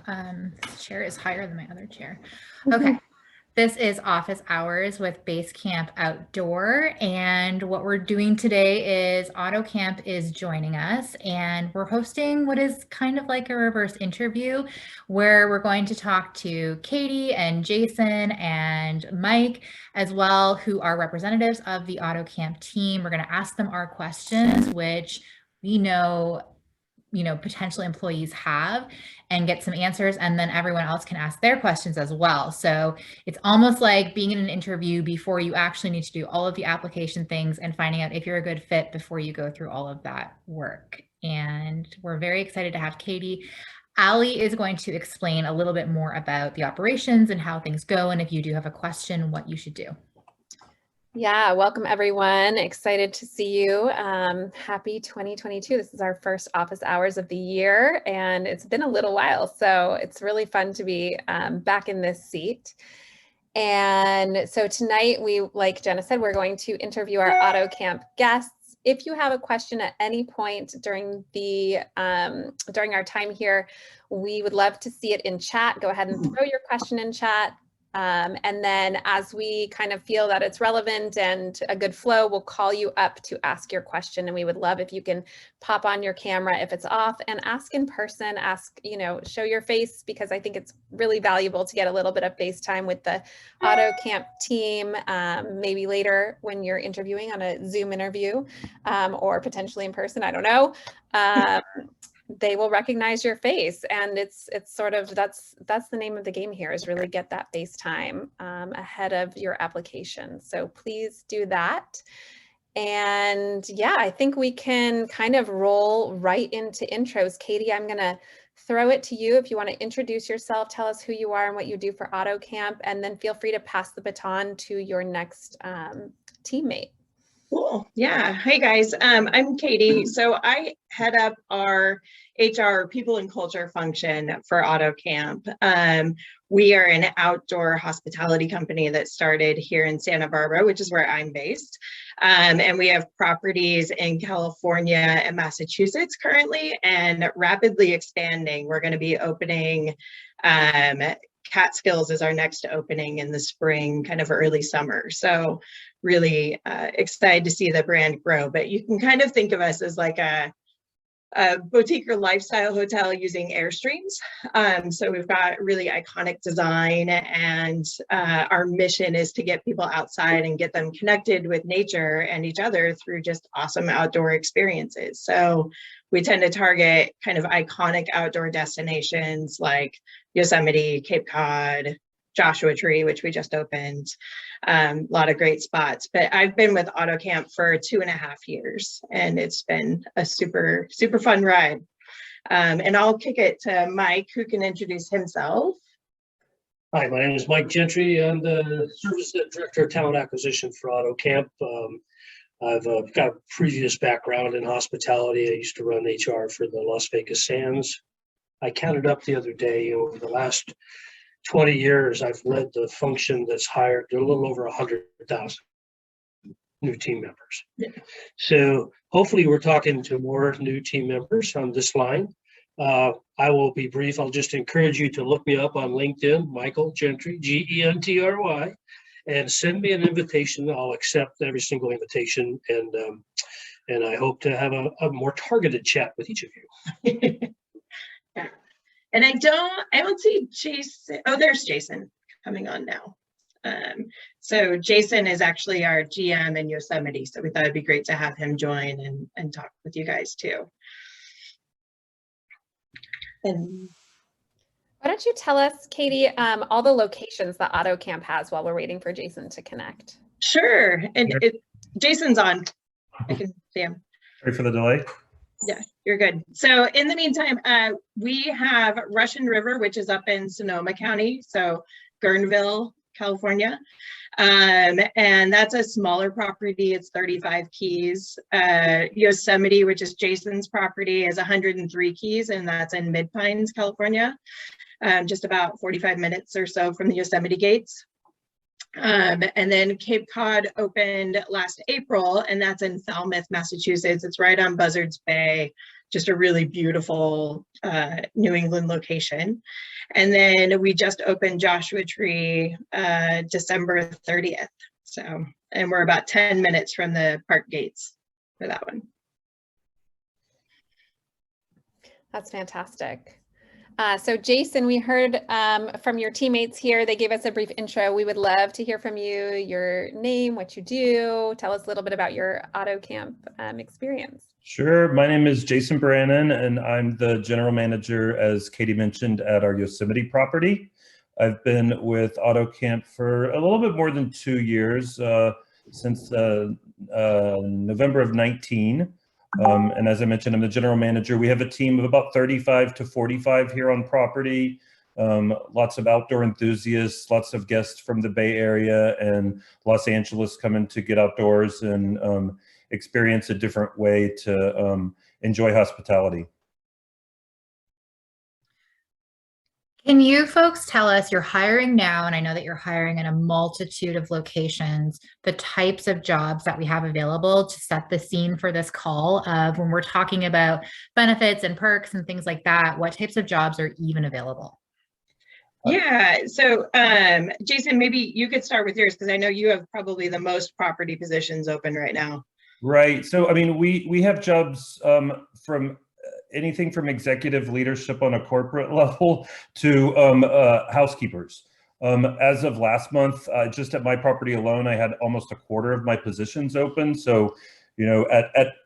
This chair is higher than my other chair. Okay. This is Office Hours with Basecamp Outdoor, and what we're doing today is Autocamp is joining us, and we're hosting what is kind of like a reverse interview where we're going to talk to Katie and Jason and Mike as well, who are representatives of the Autocamp team. We're going to ask them our questions, which we know potential employees have, and get some answers, and then everyone else can ask their questions as well. So it's almost like being in an interview before you actually need to do all of the application things and finding out if you're a good fit before you go through all of that work. And we're very excited to have Katie. Ali is going to explain a little bit more about the operations and how things go, and if you do have a question, what you should do. Yeah, welcome everyone. Excited to see you. Happy 2022. This is our first office hours of the year, and it's been a little while, so it's really fun to be back in this seat. And so tonight, like Jenna said, we're going to interview our Autocamp guests. If you have a question at any point during our time here, we would love to see it in chat. Go ahead and throw your question in chat. And then as we kind of feel that it's relevant and a good flow, we'll call you up to ask your question. And we would love if you can pop on your camera if it's off and ask in person, show your face, because I think it's really valuable to get a little bit of face time with the Autocamp team, maybe later when you're interviewing on a Zoom interview, or potentially in person, I don't know. They will recognize your face, and it's sort of that's the name of the game here, is really get that face time ahead of your application. So please do that. And yeah, I think we can kind of roll right into intros. Katie, I'm gonna throw it to you if you want to introduce yourself, tell us who you are and what you do for Autocamp, and then feel free to pass the baton to your next teammate. Cool. Yeah. Hey guys, I'm Katie. So I head up our HR people and culture function for Autocamp. We are an outdoor hospitality company that started here in Santa Barbara, which is where I'm based. And we have properties in California and Massachusetts currently, and rapidly expanding. We're going to be opening Catskills is our next opening in the spring, kind of early summer. So really excited to see the brand grow. But you can kind of think of us as like a boutique or lifestyle hotel using airstreams. So we've got really iconic design, and our mission is to get people outside and get them connected with nature and each other through just awesome outdoor experiences. So we tend to target kind of iconic outdoor destinations like Yosemite, Cape Cod, Joshua Tree, which we just opened, a lot of great spots. But I've been with Autocamp for 2.5 years, and it's been a super, super fun ride. And I'll kick it to Mike, who can introduce himself. Hi, my name is Mike Gentry. I'm the Service Director of Talent Acquisition for Autocamp. I've got a previous background in hospitality. I used to run HR for the Las Vegas Sands. I counted up the other day, over the last 20 years, I've led the function that's hired a little over 100,000 new team members. Yeah. So hopefully we're talking to more new team members on this line. I will be brief. I'll just encourage you to look me up on LinkedIn, Michael Gentry, Gentry, and send me an invitation. I'll accept every single invitation, and I hope to have a more targeted chat with each of you. Yeah. And I don't see Jason. Oh, there's Jason coming on now. So Jason is actually our GM in Yosemite, so we thought it'd be great to have him join and talk with you guys too. And why don't you tell us, Katie, all the locations that Autocamp has while we're waiting for Jason to connect? Sure. And Jason's on. I can see him. Sorry for the delay. Yeah, you're good. So in the meantime, we have Russian River, which is up in Sonoma County, so Guerneville, California. And that's a smaller property. It's 35 keys. Yosemite, which is Jason's property, is 103 keys, and that's in Mid Pines, California. Just about 45 minutes or so from the Yosemite gates. And then Cape Cod opened last April, and that's in Falmouth, Massachusetts. It's right on Buzzards Bay, just a really beautiful New England location. And then we just opened Joshua Tree December 30th. So, and we're about 10 minutes from the park gates for that one. That's fantastic. So Jason, we heard from your teammates here. They gave us a brief intro. We would love to hear from you, your name, what you do. Tell us a little bit about your Autocamp experience. Sure. My name is Jason Brannon, and I'm the general manager, as Katie mentioned, at our Yosemite property. I've been with Autocamp for a little bit more than 2 years, since November of 19. And as I mentioned, I'm the general manager. We have a team of about 35 to 45 here on property. Lots of outdoor enthusiasts, lots of guests from the Bay Area and Los Angeles coming to get outdoors and experience a different way to enjoy hospitality. Can you folks tell us, you're hiring now, and I know that you're hiring in a multitude of locations, the types of jobs that we have available to set the scene for this call of when we're talking about benefits and perks and things like that, what types of jobs are even available? Yeah, so Jason, maybe you could start with yours because I know you have probably the most property positions open right now. Right. So, I mean, we have jobs from anything from executive leadership on a corporate level to housekeepers. As of last month, just at my property alone, I had almost a quarter of my positions open. So, you know,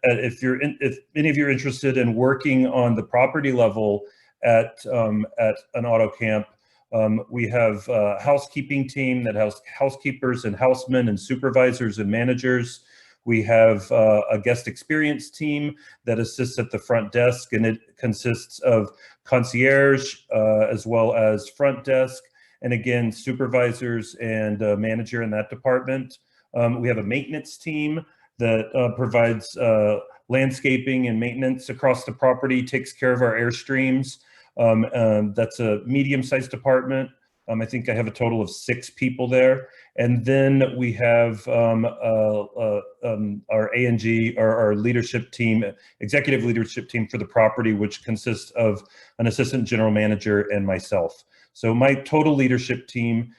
if any of you are interested in working on the property level at an Autocamp, we have a housekeeping team that has housekeepers and housemen and supervisors and managers. We have a guest experience team that assists at the front desk, and it consists of concierge as well as front desk, and again, supervisors and manager in that department. We have a maintenance team that provides landscaping and maintenance across the property, takes care of our airstreams. That's a medium-sized department. I think I have a total of 6 people there. And then we have our A&G, or our leadership team, executive leadership team for the property, which consists of an assistant general manager and myself. So my total leadership team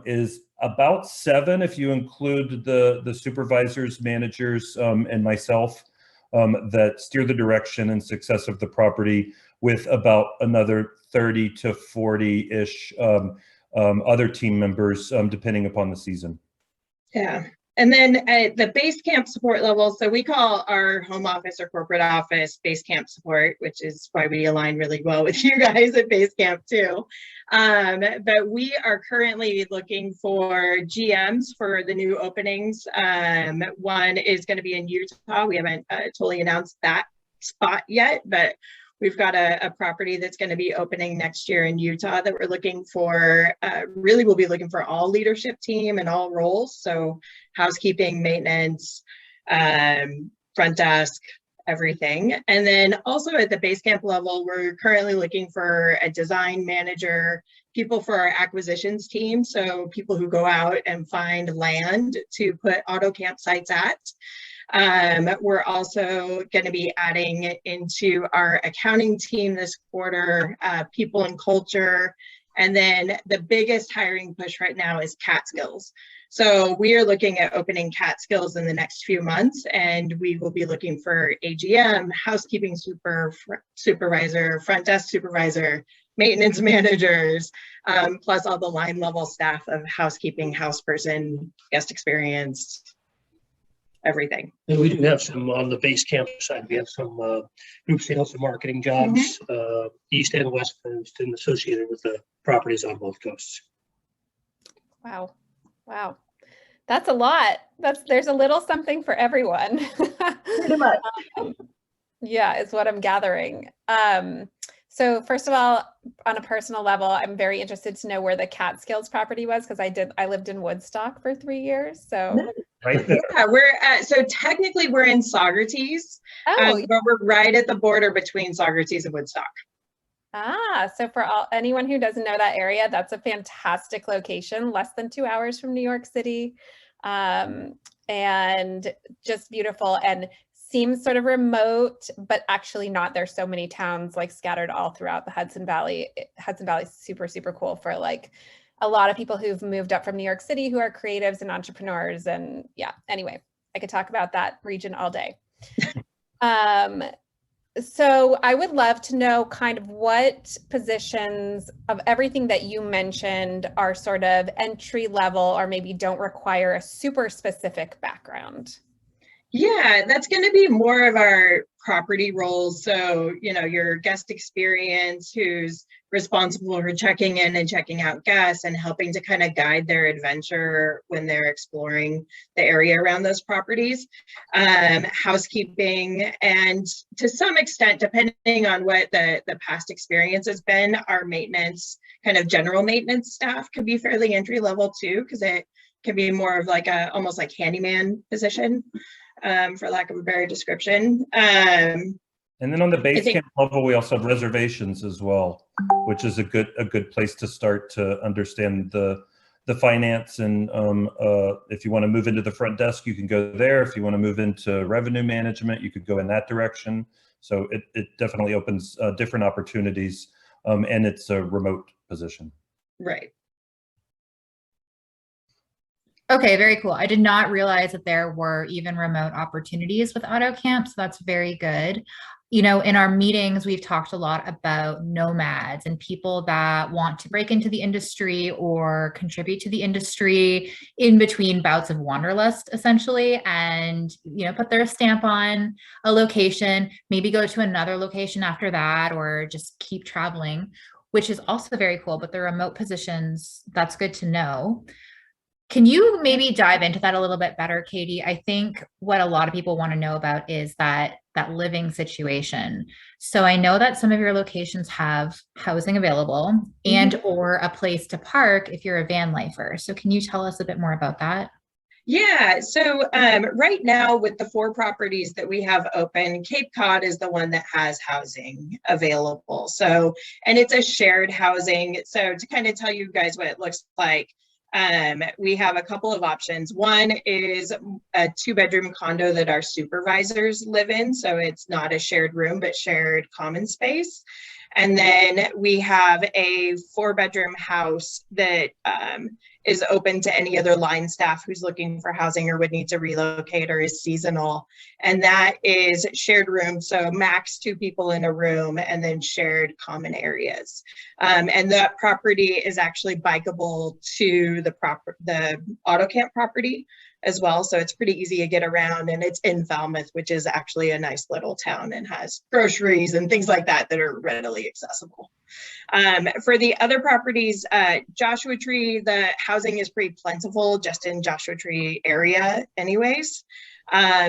is about 7 if you include the supervisors, managers, and myself that steer the direction and success of the property, with about another 30 to 40-ish other team members, depending upon the season. Yeah. And then at the Basecamp support level, so we call our home office or corporate office Basecamp support, which is why we align really well with you guys at Basecamp too. But we are currently looking for GMs for the new openings. One is going to be in Utah. We haven't totally announced that spot yet, but we've got a property that's going to be opening next year in Utah that we're looking for. Really, we'll be looking for all leadership team and all roles. So housekeeping, maintenance, front desk, everything. And then also at the Basecamp level, we're currently looking for a design manager, people for our acquisitions team. So people who go out and find land to put Autocamp sites at. We're also going to be adding into our accounting team this quarter, people and culture. And then the biggest hiring push right now is Catskills. So we are looking at opening Catskills in the next few months, and we will be looking for AGM, housekeeping supervisor, front desk supervisor, maintenance managers, plus all the line level staff of housekeeping, house person, guest experience, everything. And we do have some on the Basecamp side. We have some group sales and marketing jobs, East and West Coast, and associated with the properties on both coasts. Wow. Wow. That's a lot. There's a little something for everyone. Pretty much. Yeah, is what I'm gathering. So first of all, on a personal level, I'm very interested to know where the Catskills property was, because I lived in Woodstock for 3 years. So Right there. Yeah, we're so technically we're in Saugerties, but we're right at the border between Saugerties and Woodstock. So for anyone who doesn't know that area, that's a fantastic location, less than 2 hours from New York City, and just beautiful. And seems sort of remote, but actually not. There's so many towns like scattered all throughout the Hudson Valley. Hudson Valley is super, super cool for like a lot of people who've moved up from New York City who are creatives and entrepreneurs. And yeah, anyway, I could talk about that region all day. So I would love to know kind of what positions of everything that you mentioned are sort of entry level or maybe don't require a super specific background. Yeah, that's going to be more of our property roles. So, you know, your guest experience, who's responsible for checking in and checking out guests and helping to kind of guide their adventure when they're exploring the area around those properties, housekeeping, and to some extent, depending on what the past experience has been, our maintenance, kind of general maintenance staff could be fairly entry level too, because it can be more of like a almost like handyman position. For lack of a better description. And then on the Basecamp level, we also have reservations as well, which is a good place to start to understand the finance. And if you want to move into the front desk, you can go there. If you want to move into revenue management, you could go in that direction. So it definitely opens different opportunities, and it's a remote position. Right. Okay, very cool. I did not realize that there were even remote opportunities with Autocamp, so that's very good. You know, in our meetings, we've talked a lot about nomads and people that want to break into the industry or contribute to the industry in between bouts of wanderlust, essentially, and, you know, put their stamp on a location, maybe go to another location after that, or just keep traveling, which is also very cool. But the remote positions, that's good to know. Can you maybe dive into that a little bit better, Katie? I think what a lot of people want to know about is that living situation. So I know that some of your locations have housing available and or a place to park if you're a van lifer. So can you tell us a bit more about that? Yeah, so right now with the 4 properties that we have open, Cape Cod is the one that has housing available. So, and it's a shared housing. So to kind of tell you guys what it looks like, we have a couple of options. One is a 2-bedroom condo that our supervisors live in. So it's not a shared room, but shared common space. And then we have a 4-bedroom house that is open to any other line staff who's looking for housing or would need to relocate or is seasonal. And that is shared room, so max 2 people in a room, and then shared common areas. And that property is actually bikeable to the Autocamp property as well. So it's pretty easy to get around, and it's in Falmouth, which is actually a nice little town and has groceries and things like that that are readily accessible. For the other properties, Joshua Tree, the housing is pretty plentiful just in Joshua Tree area anyways.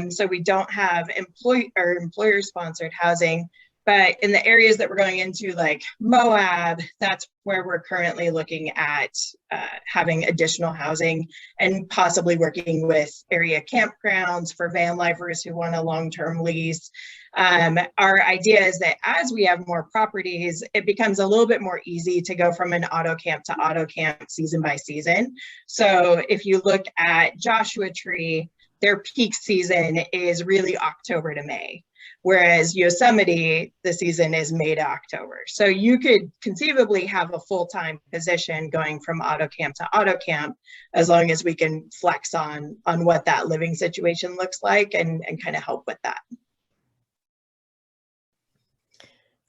So we don't have employer sponsored housing, but in the areas that we're going into, like Moab, that's where we're currently looking at having additional housing and possibly working with area campgrounds for van lifers who want a long-term lease. Our idea is that as we have more properties, it becomes a little bit more easy to go from an Autocamp to Autocamp season by season. So if you look at Joshua Tree, their peak season is really October to May. Whereas Yosemite, the season is May to October. So you could conceivably have a full-time position going from Autocamp to Autocamp, as long as we can flex on what that living situation looks like and kind of help with that.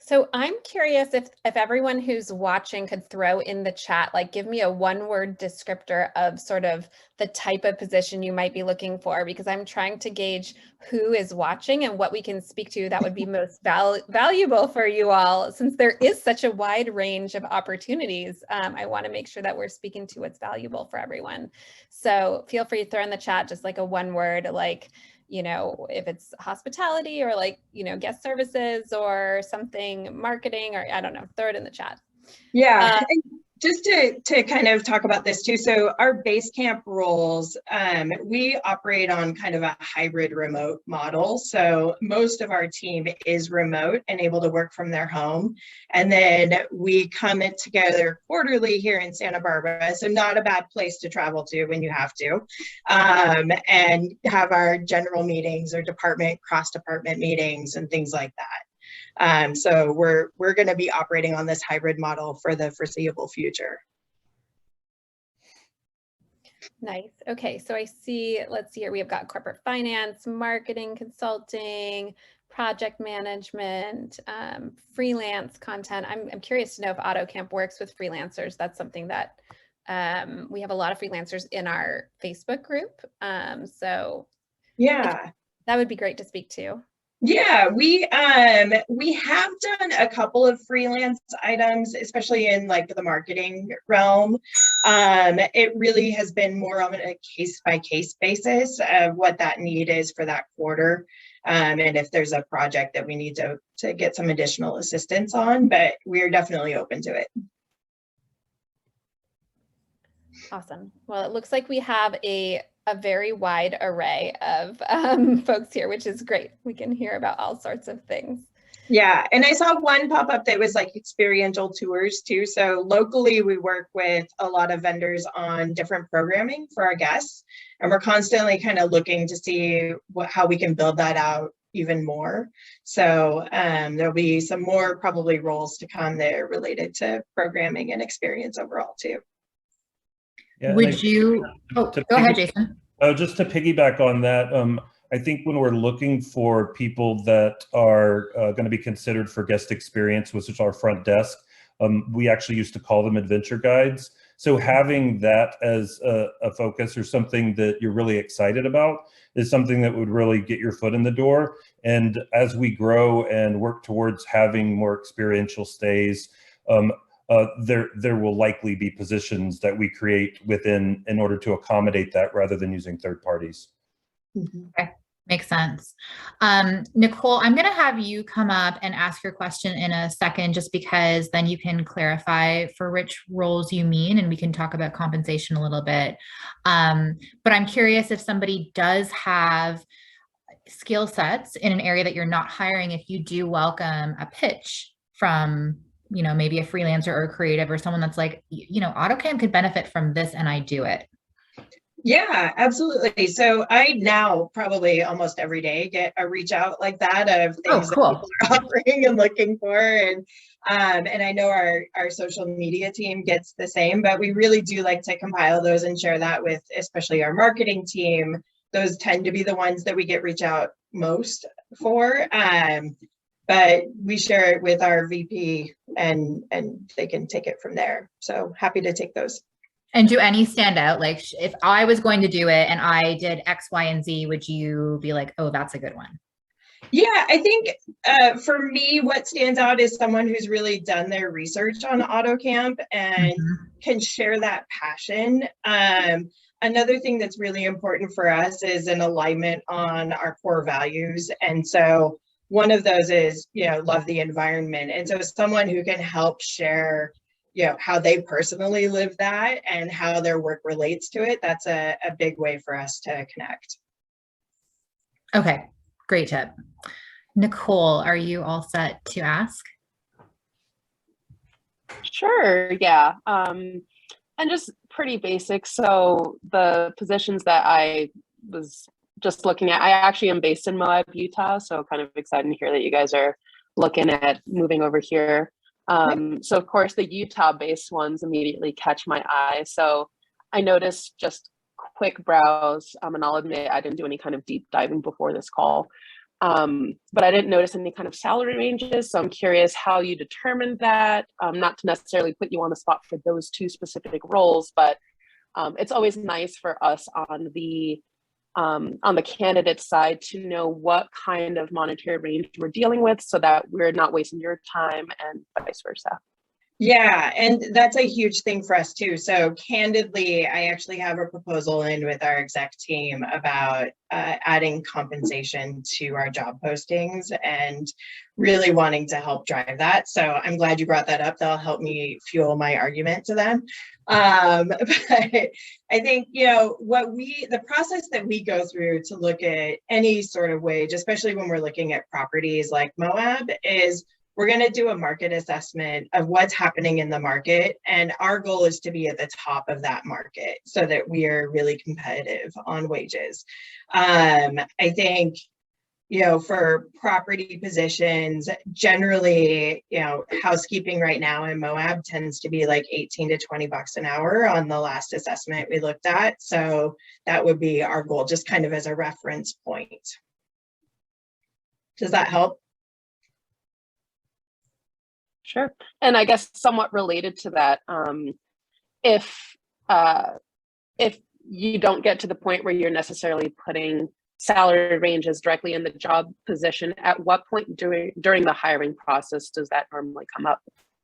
So I'm curious if everyone who's watching could throw in the chat, like give me a 1-word descriptor of sort of the type of position you might be looking for, because I'm trying to gauge who is watching and what we can speak to that would be most valuable for you all. Since there is such a wide range of opportunities, I want to make sure that we're speaking to what's valuable for everyone. So feel free to throw in the chat just like a 1-word, like, you know, if it's hospitality or like, you know, guest services or something, marketing, or I don't know, throw it in the chat. Yeah. just to kind of talk about this too. So our Basecamp roles, we operate on kind of a hybrid remote model. So most of our team is remote and able to work from their home. And then we come in together quarterly here in Santa Barbara. So not a bad place to travel to when you have to, and have our general meetings or cross-department meetings and things like that. So we're going to be operating on this hybrid model for the foreseeable future. Nice. Okay, so I see, let's see here, we have got corporate finance, marketing, consulting, project management, freelance content. I'm curious to know if Autocamp works with freelancers. That's something that we have a lot of freelancers in our Facebook group. So Yeah. that would be great to speak to. Yeah, we have done a couple of freelance items, especially in like the marketing realm. It really has been more on a case-by-case basis of what that need is for that quarter. And if there's a project that we need to get some additional assistance on, but we're definitely open to it. Awesome. Well, it looks like we have a very wide array of folks here, which is great. We can hear about all sorts of things. Yeah, and I saw one pop up that was like experiential tours too. So locally, we work with a lot of vendors on different programming for our guests, and we're constantly kind of looking to see how we can build that out even more. So there'll be some more probably roles to come there related to programming and experience overall too. Yeah, Would you, go ahead, Jason. Just to piggyback on that, I think when we're looking for people that are going to be considered for guest experience, which is our front desk, we actually used to call them adventure guides. So having that as a focus or something that you're really excited about is something that would really get your foot in the door. And as we grow and work towards having more experiential stays, there will likely be positions that we create within in order to accommodate that rather than using third parties. Mm-hmm. Okay, makes sense. Nicole, I'm going to have you come up and ask your question in a second, just because then you can clarify for which roles you mean, and we can talk about compensation a little bit. But I'm curious if somebody does have skill sets in an area that you're not hiring, if you do welcome a pitch from, you know, maybe a freelancer or a creative or someone that's like, you know, Autocam could benefit from this and I do it. Yeah, absolutely. So I now probably almost every day get a reach out like that of things that people are offering and looking for. And I know our social media team gets the same, but we really do like to compile those and share that with especially our marketing team. Those tend to be the ones that we get reach out most for. But we share it with our VP and they can take it from there. So happy to take those. And do any stand out? Like if I was going to do it and I did X, Y, and Z, would you be like, oh, that's a good one? Yeah, I think for me, what stands out is someone who's really done their research on Autocamp and can share that passion. Another thing that's really important for us is an alignment on our core values. And so one of those is, you know, love the environment. And so someone who can help share, you know, how they personally live that and how their work relates to it, that's a big way for us to connect. Okay, great tip. Nicole, are you all set to ask? Sure, yeah. And just pretty basic. So the positions that I was just looking at, I actually am based in Moab, Utah, so kind of excited to hear that you guys are looking at moving over here. So of course the Utah-based ones immediately catch my eye. So I noticed just quick browse, and I'll admit I didn't do any kind of deep diving before this call, but I didn't notice any kind of salary ranges. So I'm curious how you determined that, not to necessarily put you on the spot for those two specific roles, but it's always nice for us on the candidate side to know what kind of monetary range we're dealing with so that we're not wasting your time and vice versa. Yeah, and that's a huge thing for us too. So candidly, I actually have a proposal in with our exec team about adding compensation to our job postings and really wanting to help drive that. So I'm glad you brought that up. That'll help me fuel my argument to them. But I think, you know, the process that we go through to look at any sort of wage, especially when we're looking at properties like Moab, is we're going to do a market assessment of what's happening in the market. And our goal is to be at the top of that market so that we are really competitive on wages. I think, you know, for property positions, generally, you know, housekeeping right now in Moab tends to be like 18 to 20 bucks an hour on the last assessment we looked at. So that would be our goal, just kind of as a reference point. Does that help? Sure. And I guess somewhat related to that, if you don't get to the point where you're necessarily putting salary ranges directly in the job position, at what point during the hiring process does that normally come up?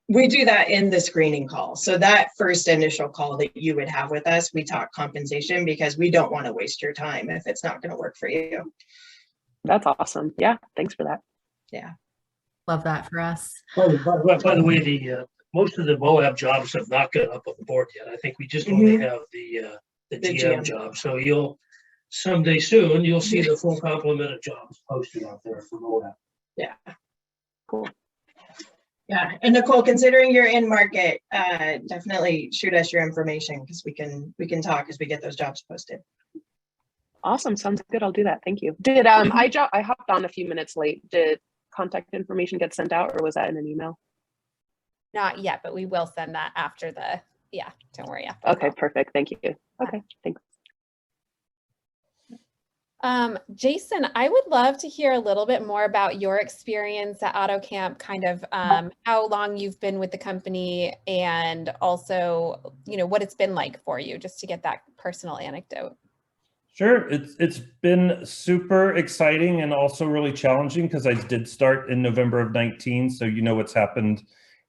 We do that in the screening call. So that first initial call that you would have with us, we talk compensation because we don't want to waste your time if it's not going to work for you. That's awesome. Yeah, thanks for that. Yeah. Love that for us. By the way, most of the Moab jobs have not got up on the board yet. I think we just only have the GM job. So someday soon, you'll see the full complement of jobs posted out there for Moab. Yeah. Cool. Yeah. And Nicole, considering you're in market, definitely shoot us your information because we can talk as we get those jobs posted. Awesome. Sounds good. I'll do that. Thank you. Did I hopped on a few minutes late. Did contact information get sent out, or was that in an email? Not yet, but we will send that after don't worry. Okay, perfect. Thank you. Okay, thanks. Jason, I would love to hear a little bit more about your experience at Autocamp, kind of how long you've been with the company, and also, you know, what it's been like for you, just to get that personal anecdote. Sure. It's been super exciting and also really challenging because I did start in November of 19. So you know what's happened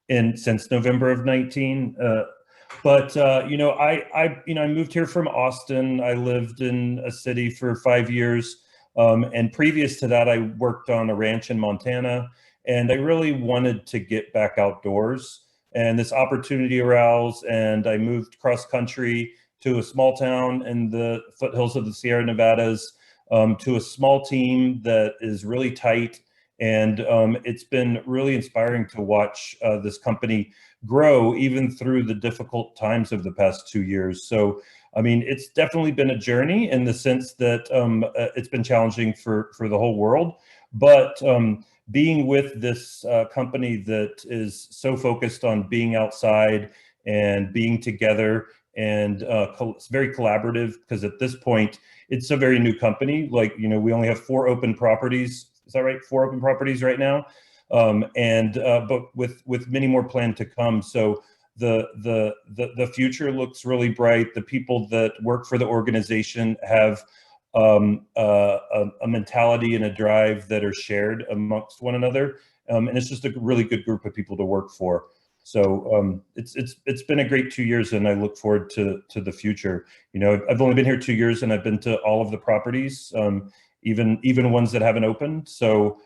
since November of 19. You know, I moved here from Austin. I lived in a city for 5 years. And previous to that, I worked on a ranch in Montana. And I really wanted to get back outdoors. And this opportunity arose, and I moved cross country to a small town in the foothills of the Sierra Nevadas, to a small team that is really tight. And it's been really inspiring to watch this company grow even through the difficult times of the past 2 years. So, I mean, it's definitely been a journey in the sense that it's been challenging for the whole world. But being with this company that is so focused on being outside and being together, and it's very collaborative, because at this point it's a very new company. Like, you know, we only have 4 open properties. Is that right? 4 open properties right now, but with many more planned to come. So the future looks really bright. The people that work for the organization have a mentality and a drive that are shared amongst one another, and it's just a really good group of people to work for. So it's been a great 2 years, and I look forward to the future. You know, I've only been here 2 years, and I've been to all of the properties, even ones that haven't opened. So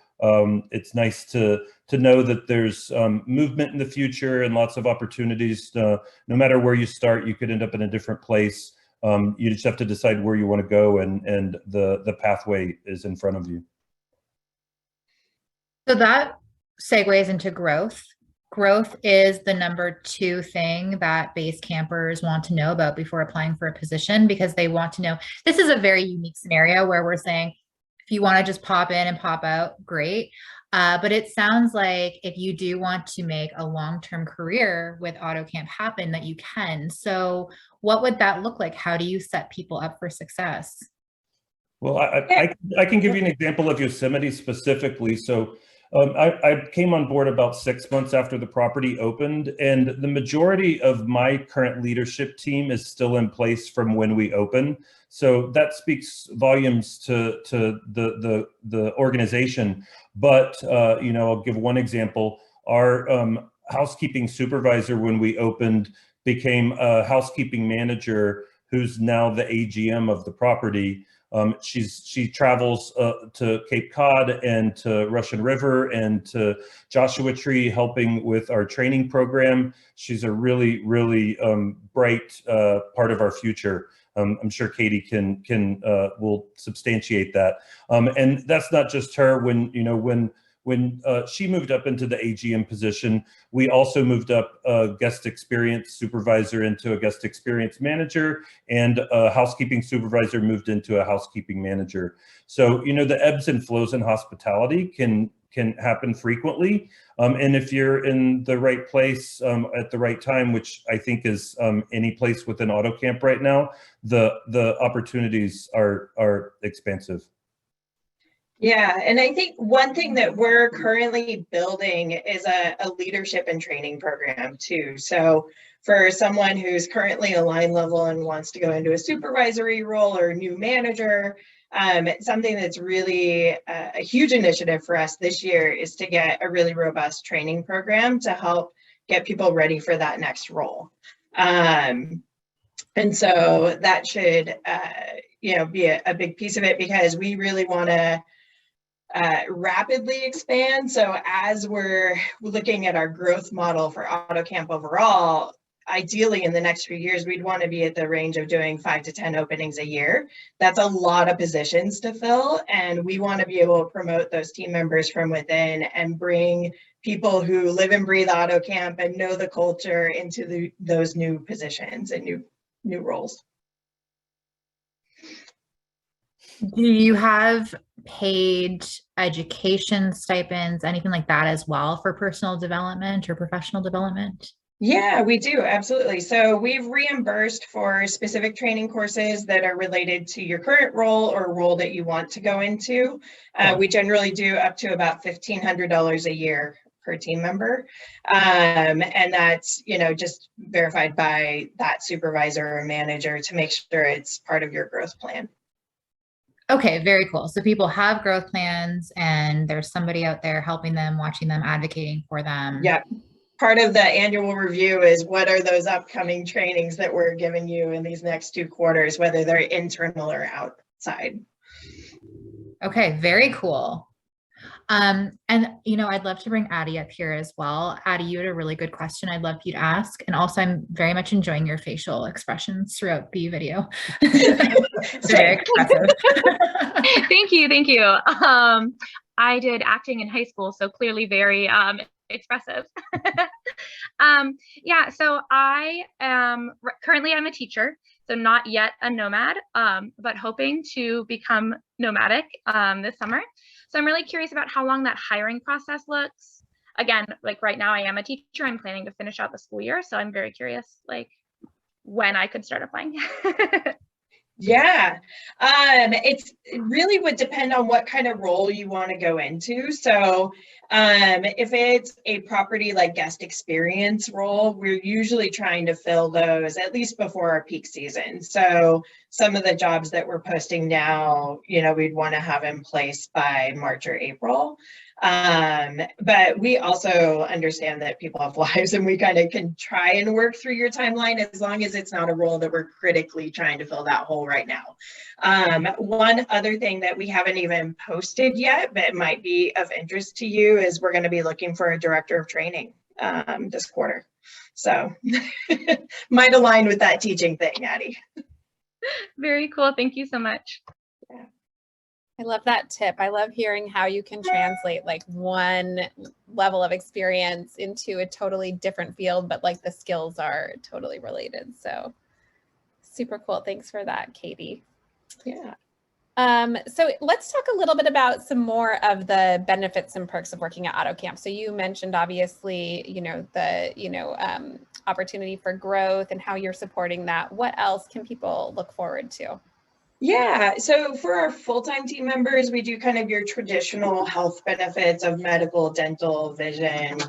it's nice to know that there's movement in the future and lots of opportunities. No matter where you start, you could end up in a different place. You just have to decide where you want to go, and the pathway is in front of you. So that segues into growth. Growth is the number 2 thing that base campers want to know about before applying for a position, because they want to know. This is a very unique scenario where we're saying, if you want to just pop in and pop out, great. But it sounds like if you do want to make a long-term career with Autocamp happen, that you can. So what would that look like? How do you set people up for success? Well, I can give you an example of Yosemite specifically. So I came on board about 6 months after the property opened, and the majority of my current leadership team is still in place from when we opened. So that speaks volumes to the organization. But you know, I'll give one example. Our housekeeping supervisor when we opened became a housekeeping manager who's now the AGM of the property. She travels to Cape Cod and to Russian River and to Joshua Tree, helping with our training program. She's a really, really bright part of our future. I'm sure Katie will substantiate that. And that's not just her. When she moved up into the AGM position, we also moved up a guest experience supervisor into a guest experience manager, and a housekeeping supervisor moved into a housekeeping manager. So, the ebbs and flows in hospitality can happen frequently. And if you're in the right place at the right time, which I think is any place within Autocamp right now, the opportunities are expansive. Yeah, and I think one thing that we're currently building is a leadership and training program too. So for someone who's currently a line level and wants to go into a supervisory role or a new manager, something that's really a huge initiative for us this year is to get a really robust training program to help get people ready for that next role. And so that should, be a big piece of it, because we really want to rapidly expand. So as we're looking at our growth model for Autocamp overall, ideally in the next few years, we'd want to be at the range of doing 5 to 10 openings a year. That's a lot of positions to fill. And we want to be able to promote those team members from within and bring people who live and breathe Autocamp and know the culture into those new positions and new roles. Do you have paid education stipends, anything like that as well for personal development or professional development? Yeah, we do, absolutely. So we've reimbursed for specific training courses that are related to your current role or role that you want to go into. We generally do up to about $1,500 a year per team member. And that's, just verified by that supervisor or manager to make sure it's part of your growth plan. Okay, very cool. So people have growth plans and there's somebody out there helping them, watching them, advocating for them. Yeah. Part of the annual review is what are those upcoming trainings that we're giving you in these next 2 quarters, whether they're internal or outside. Okay, very cool. And I'd love to bring Addie up here as well. Addie, you had a really good question I'd love you to ask. And also I'm very much enjoying your facial expressions throughout the video. It's very expressive. Thank you. I did acting in high school, so clearly very expressive. So I am currently I'm a teacher, so not yet a nomad, but hoping to become nomadic this summer. So I'm really curious about how long that hiring process looks. Again, like right now I am a teacher. I'm planning to finish out the school year, so I'm very curious, like when I could start applying. Yeah, it really would depend on what kind of role you want to go into. So if it's a property like guest experience role, we're usually trying to fill those at least before our peak season. So some of the jobs that we're posting now, we'd want to have in place by March or April. But we also understand that people have lives and we kind of can try and work through your timeline as long as it's not a role that we're critically trying to fill that hole right now. One other thing that we haven't even posted yet, but might be of interest to you, is we're going to be looking for a director of training this quarter. So might align with that teaching thing, Addie. Very cool. Thank you so much. Yeah. I love that tip. I love hearing how you can translate like one level of experience into a totally different field, but like the skills are totally related. So super cool. Thanks for that, Katie. Yeah. So let's talk a little bit about some more of the benefits and perks of working at Autocamp. So you mentioned obviously, the opportunity for growth and how you're supporting that. What else can people look forward to? Yeah, so for our full-time team members, we do kind of your traditional health benefits of medical, dental, vision.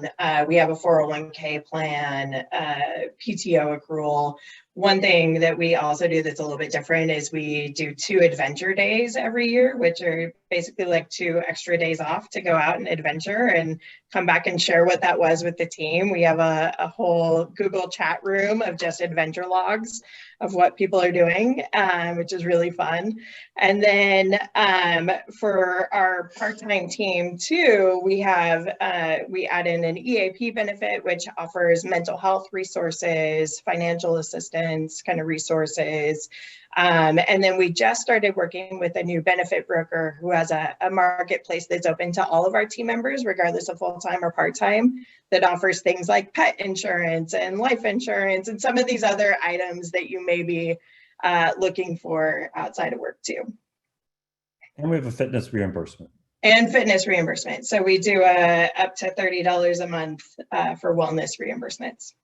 We have a 401k plan, PTO accrual. One thing that we also do that's a little bit different is we do 2 adventure days every year, which are basically like 2 extra days off to go out and adventure and come back and share what that was with the team. We have a whole Google chat room of just adventure logs of what people are doing, which is really fun. And then for our part-time team too, we add in an EAP benefit, which offers mental health resources, financial assistance kind of resources. And then we just started working with a new benefit broker who has a marketplace that's open to all of our team members, regardless of full-time or part-time, that offers things like pet insurance and life insurance and some of these other items that you may be looking for outside of work too. And we have a fitness reimbursement. And fitness reimbursement. So we do up to $30 a month for wellness reimbursements.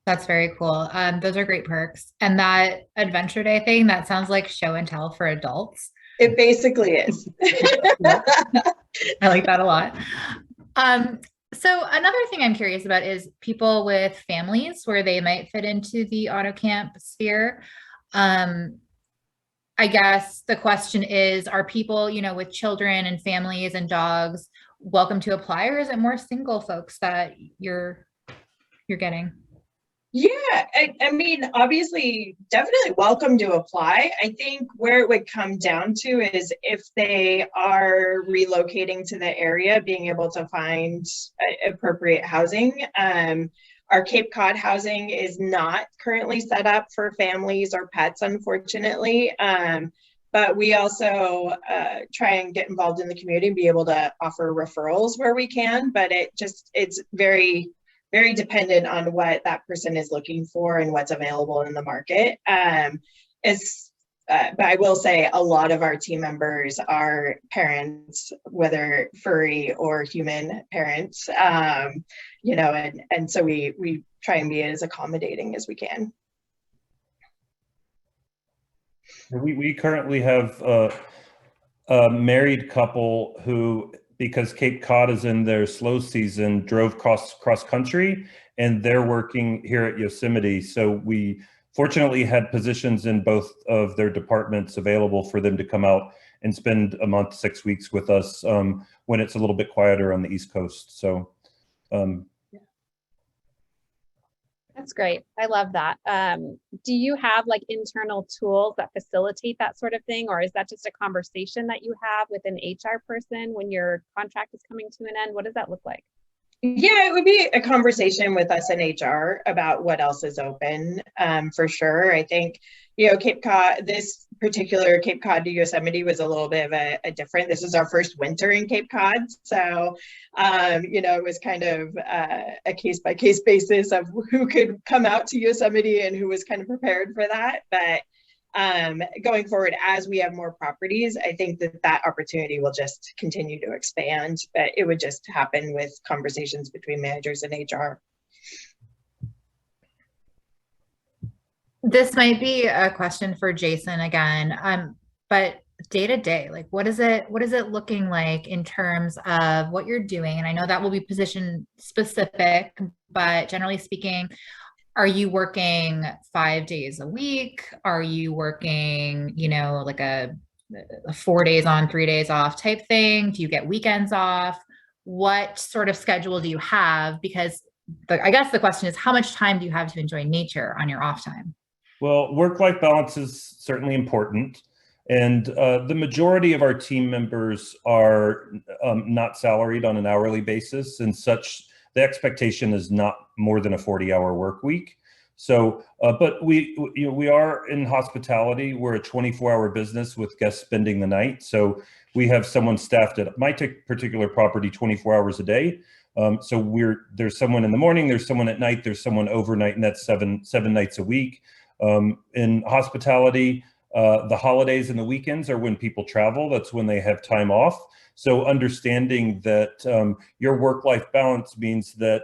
That's very cool. Those are great perks. And that adventure day thing, that sounds like show and tell for adults. It basically is. I like that a lot. So another thing I'm curious about is people with families where they might fit into the Autocamp sphere. I guess the question is, are people, you know, with children and families and dogs welcome to apply, or is it more single folks that you're getting? Yeah, I mean, obviously, definitely welcome to apply. I think where it would come down to is if they are relocating to the area, being able to find appropriate housing. Our Cape Cod housing is not currently set up for families or pets, unfortunately. But we also try and get involved in the community and be able to offer referrals where we can, but it's very dependent on what that person is looking for and what's available in the market. But I will say a lot of our team members are parents, whether furry or human parents, you know, and so we try and be as accommodating as we can. We currently have a married couple who, because Cape Cod is in their slow season, drove cross country, and they're working here at Yosemite. So we fortunately had positions in both of their departments available for them to come out and spend a month, 6 weeks with us when it's a little bit quieter on the East Coast. So that's great. I love that. Do you have like internal tools that facilitate that sort of thing? Or is that just a conversation that you have with an HR person when your contract is coming to an end? What does that look like? Yeah, it would be a conversation with us in HR about what else is open, for sure. I think, you know, Cape Cod, this particular Cape Cod to Yosemite was a little bit of a different, this is our first winter in Cape Cod. So, you know, it was kind of a case-by-case basis of who could come out to Yosemite and who was kind of prepared for that. But going forward, as we have more properties, I think that opportunity will just continue to expand, but it would just happen with conversations between managers and HR. This might be a question for Jason again, but day to day, like what is it looking like in terms of what you're doing? And I know that will be position specific, but generally speaking, are you working 5 days a week? Are you working, you know, like a 4 days on, 3 days off type thing? Do you get weekends off? What sort of schedule do you have? Because I guess the question is, how much time do you have to enjoy nature on your off time? well, work-life balance is certainly important. And the majority of our team members are not salaried on an hourly basis, and such the expectation is not more than a 40-hour work week. So, but we are in hospitality. We're a 24-hour business with guests spending the night. So we have someone staffed at my particular property 24 hours a day. So there's someone in the morning, there's someone at night, there's someone overnight, and that's seven nights a week. In hospitality, the holidays and the weekends are when people travel. That's when they have time off. So understanding that your work-life balance means that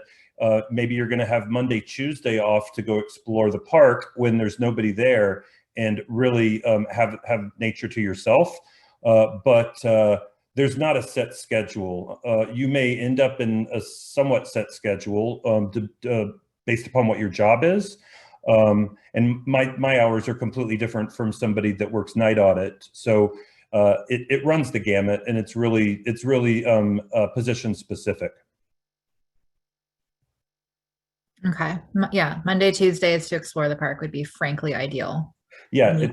maybe you're going to have Monday, Tuesday off to go explore the park when there's nobody there, and really have nature to yourself. But there's not a set schedule. You may end up in a somewhat set schedule based upon what your job is. And my hours are completely different from somebody that works night audit. So it runs the gamut, and it's really position specific. Okay. Yeah. Monday, Tuesdays to explore the park would be frankly ideal. Yeah,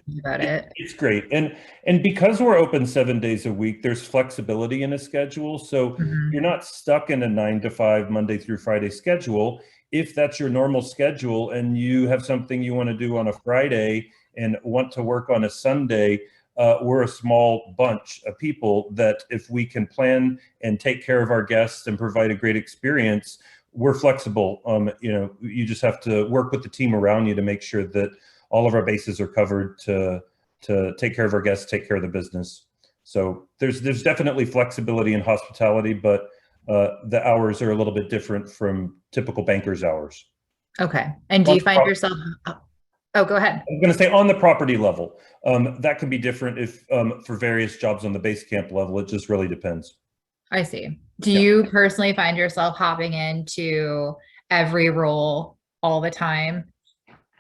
it's great. And because we're open 7 days a week, there's flexibility in a schedule. So you're not stuck in a 9 to 5 Monday through Friday schedule. If that's your normal schedule and you have something you want to do on a Friday and want to work on a Sunday, we're a small bunch of people that if we can plan and take care of our guests and provide a great experience, we're flexible. You just have to work with the team around you to make sure that all of our bases are covered to take care of our guests, take care of the business. So there's definitely flexibility in hospitality, but the hours are a little bit different from typical banker's hours. Okay. And do you find yourself, oh, go ahead. I'm going to say on the property level, that can be different if for various jobs on the Basecamp level. It just really depends. I see. Do you personally find yourself hopping into every role all the time?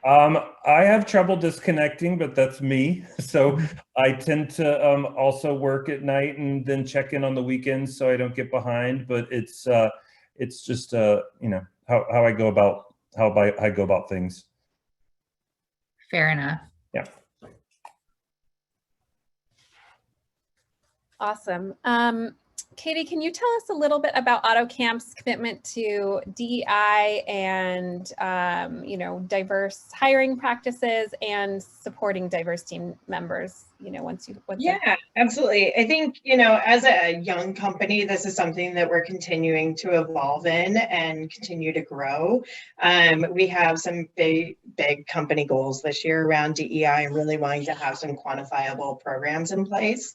I have trouble disconnecting, but that's me. So I tend to also work at night and then check in on the weekends so I don't get behind. But it's just how I go about things. Fair enough. Yeah. Awesome. Katie, can you tell us a little bit about Autocamp's commitment to DEI and, diverse hiring practices and supporting diverse team members, Yeah, absolutely. I think, as a young company, this is something that we're continuing to evolve in and continue to grow. We have some big company goals this year around DEI and really wanting to have some quantifiable programs in place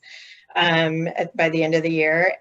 by the end of the year.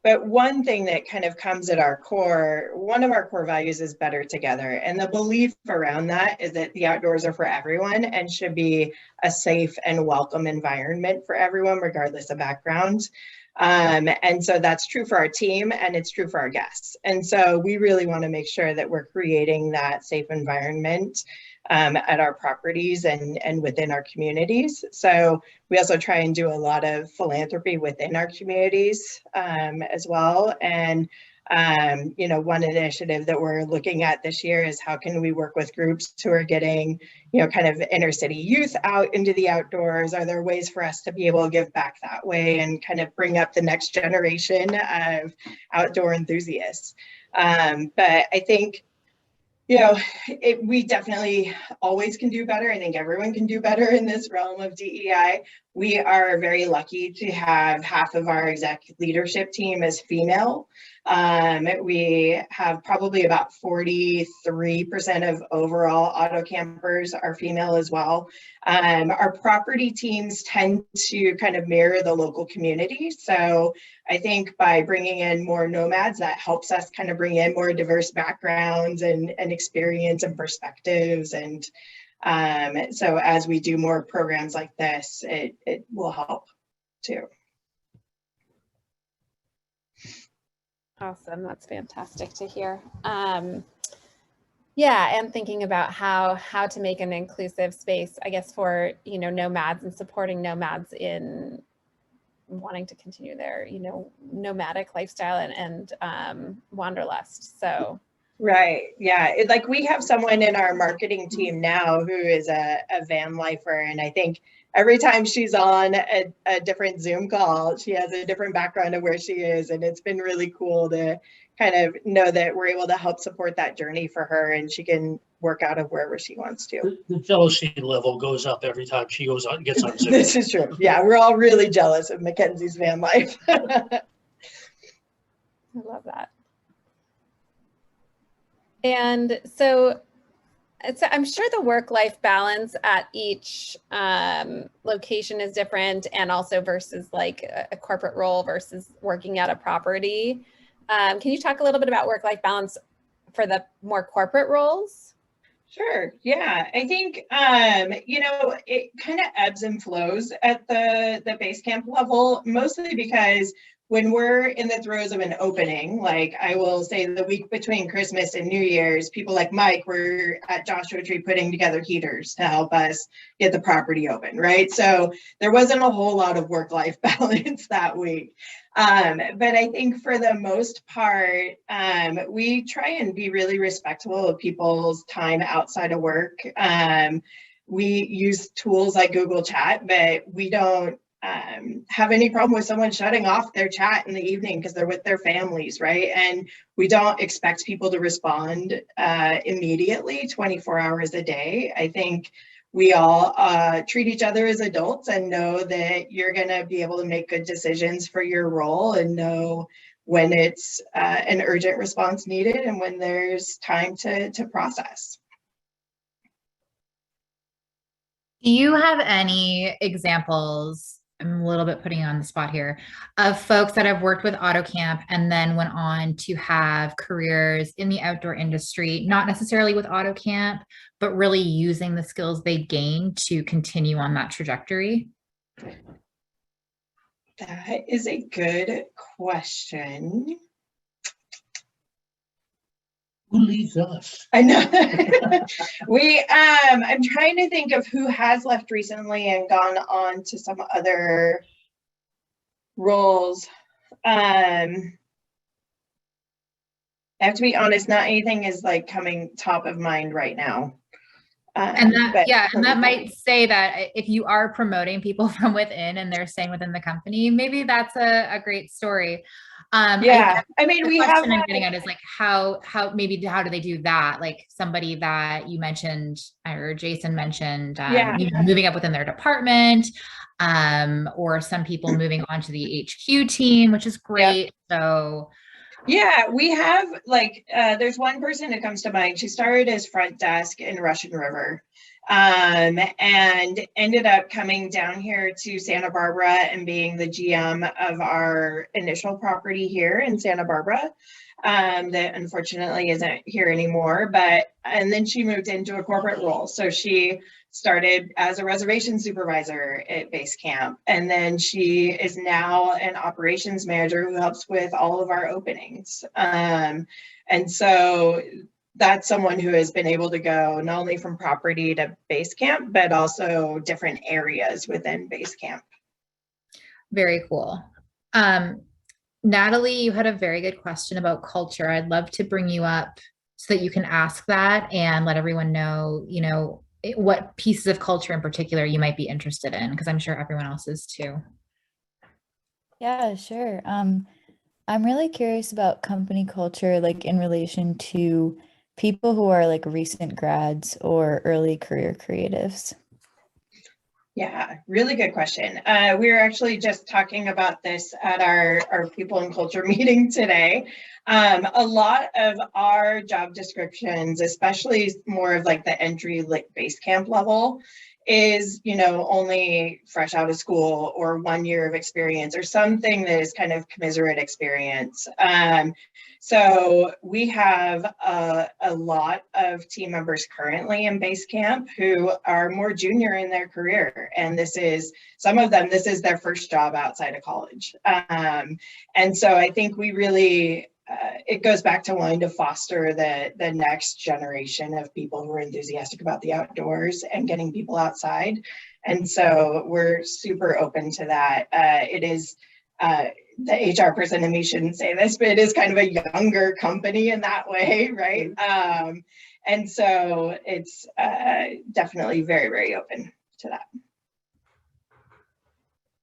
But one thing that kind of comes at our core, one of our core values is better together. And the belief around that is that the outdoors are for everyone and should be a safe and welcome environment for everyone, regardless of background. And so that's true for our team and it's true for our guests. And so we really want to make sure that we're creating that safe environment at our properties and within our communities. So we also try and do a lot of philanthropy within our communities as well. And one initiative that we're looking at this year is how can we work with groups who are getting, kind of inner city youth out into the outdoors? Are there ways for us to be able to give back that way and kind of bring up the next generation of outdoor enthusiasts? But I think, we definitely always can do better. I think everyone can do better in this realm of DEI. We are very lucky to have half of our executive leadership team as female. We have probably about 43% of overall auto campers are female as well. Our property teams tend to kind of mirror the local community. So I think by bringing in more nomads, that helps us kind of bring in more diverse backgrounds and experience and perspectives. And so as we do more programs like this, it will help too. Awesome. That's fantastic to hear. Yeah, and thinking about how to make an inclusive space, I guess, for, nomads and supporting nomads in wanting to continue their, nomadic lifestyle and wanderlust. So. Right. Yeah. Like we have someone in our marketing team now who is a van lifer. And I think every time she's on a different Zoom call, she has a different background of where she is. And it's been really cool to kind of know that we're able to help support that journey for her and she can work out of wherever she wants to. The jealousy level goes up every time she gets on Zoom. This is true. Yeah. We're all really jealous of Mackenzie's van life. I love that. And so I'm sure the work-life balance at each location is different and also versus like a corporate role versus working at a property. Can you talk a little bit about work-life balance for the more corporate roles? Sure. Yeah. I think, it kind of ebbs and flows at the Basecamp level, mostly because when we're in the throes of an opening, like I will say the week between Christmas and New Year's, people like Mike were at Joshua Tree putting together heaters to help us get the property open, right? So there wasn't a whole lot of work-life balance that week. But I think for the most part, we try and be really respectful of people's time outside of work. We use tools like Google Chat, but we don't have any problem with someone shutting off their chat in the evening because they're with their families, right? And we don't expect people to respond immediately 24 hours a day. I think we all treat each other as adults and know that you're going to be able to make good decisions for your role and know when it's an urgent response needed and when there's time to process. Do you have any examples, I'm a little bit putting you on the spot here, of folks that have worked with Autocamp and then went on to have careers in the outdoor industry, not necessarily with Autocamp, but really using the skills they gained to continue on that trajectory? That is a good question. Who leaves us? I know. I'm trying to think of who has left recently and gone on to some other roles. I have to be honest, not anything is like coming top of mind right now. And that might say that if you are promoting people from within and they're staying within the company, maybe that's a great story. I mean, the question I'm getting at is like how do they do that? Like somebody that you mentioned or Jason mentioned, moving up within their department, or some people moving on to the HQ team, which is great. So yeah, we have like, there's one person who comes to mind. She started as front desk in Russian River, and ended up coming down here to Santa Barbara and being the GM of our initial property here in Santa Barbara, that unfortunately isn't here anymore. And then she moved into a corporate role. So she started as a reservation supervisor at Basecamp, and then she is now an operations manager who helps with all of our openings. And so that's someone who has been able to go not only from property to Basecamp, but also different areas within Basecamp. Very cool. Natalie, you had a very good question about culture. I'd love to bring you up so that you can ask that and let everyone know, what pieces of culture in particular you might be interested in, because I'm sure everyone else is too. Yeah, sure. I'm really curious about company culture, like in relation to people who are like recent grads or early career creatives. Yeah, really good question. We were actually just talking about this at our people and culture meeting today. A lot of our job descriptions, especially more of like the entry like Basecamp level, is only fresh out of school or 1 year of experience or something that is kind of commensurate experience. So we have a lot of team members currently in Basecamp who are more junior in their career, and some of them this is their first job outside of college. And so I think we really it goes back to wanting to foster the next generation of people who are enthusiastic about the outdoors and getting people outside. And so we're super open to that. It is the HR person in me shouldn't say this, but it is kind of a younger company in that way, right? And so it's definitely very, very open to that.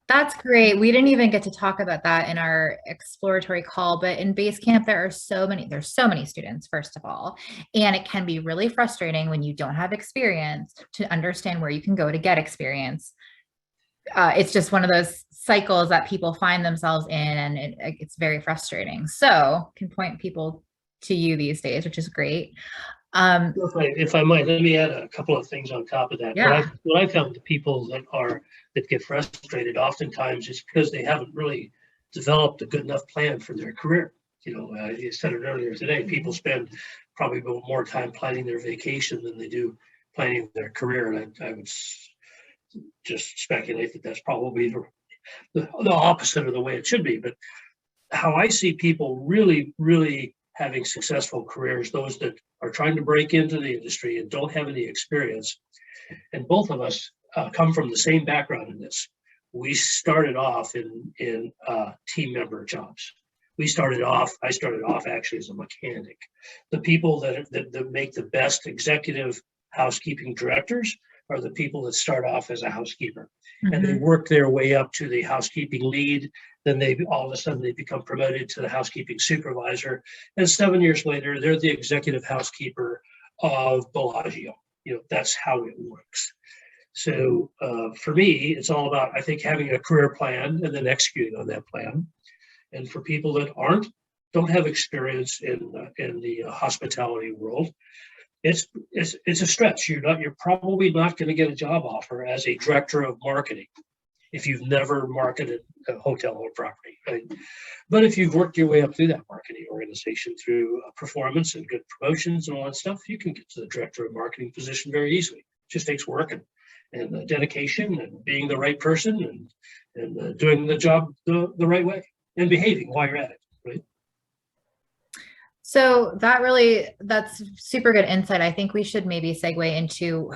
That's great. We didn't even get to talk about that in our exploratory call, but in Basecamp, there's so many students, first of all, and it can be really frustrating when you don't have experience to understand where you can go to get experience. It's just one of those cycles that people find themselves in, and it's very frustrating. So can point people to you these days, which is great. If I might, let me add a couple of things on top of that. Yeah. What I found the people that get frustrated oftentimes is because they haven't really developed a good enough plan for their career. You said it earlier today, people spend probably more time planning their vacation than they do planning their career. And I would just speculate that that's probably the opposite of the way it should be. But how I see people really having successful careers, those that are trying to break into the industry and don't have any experience. And both of us come from the same background in this. We started off in team member jobs. I started off actually as a mechanic. The people that make the best executive housekeeping directors are the people that start off as a housekeeper. Mm-hmm. And they work their way up to the housekeeping lead. Then all of a sudden they become promoted to the housekeeping supervisor. And 7 years later, they're the executive housekeeper of Bellagio. That's how it works. So for me, it's all about, I think, having a career plan and then executing on that plan. And for people that don't have experience in the hospitality world, it's a stretch. You're probably not going to get a job offer as a director of marketing if you've never marketed a hotel or property, right? But if you've worked your way up through that marketing organization through performance and good promotions and all that stuff, you can get to the director of marketing position very easily. It just takes work and dedication and being the right person and doing the job the right way and behaving while you're at it, right? So that's super good insight. I think we should maybe segue into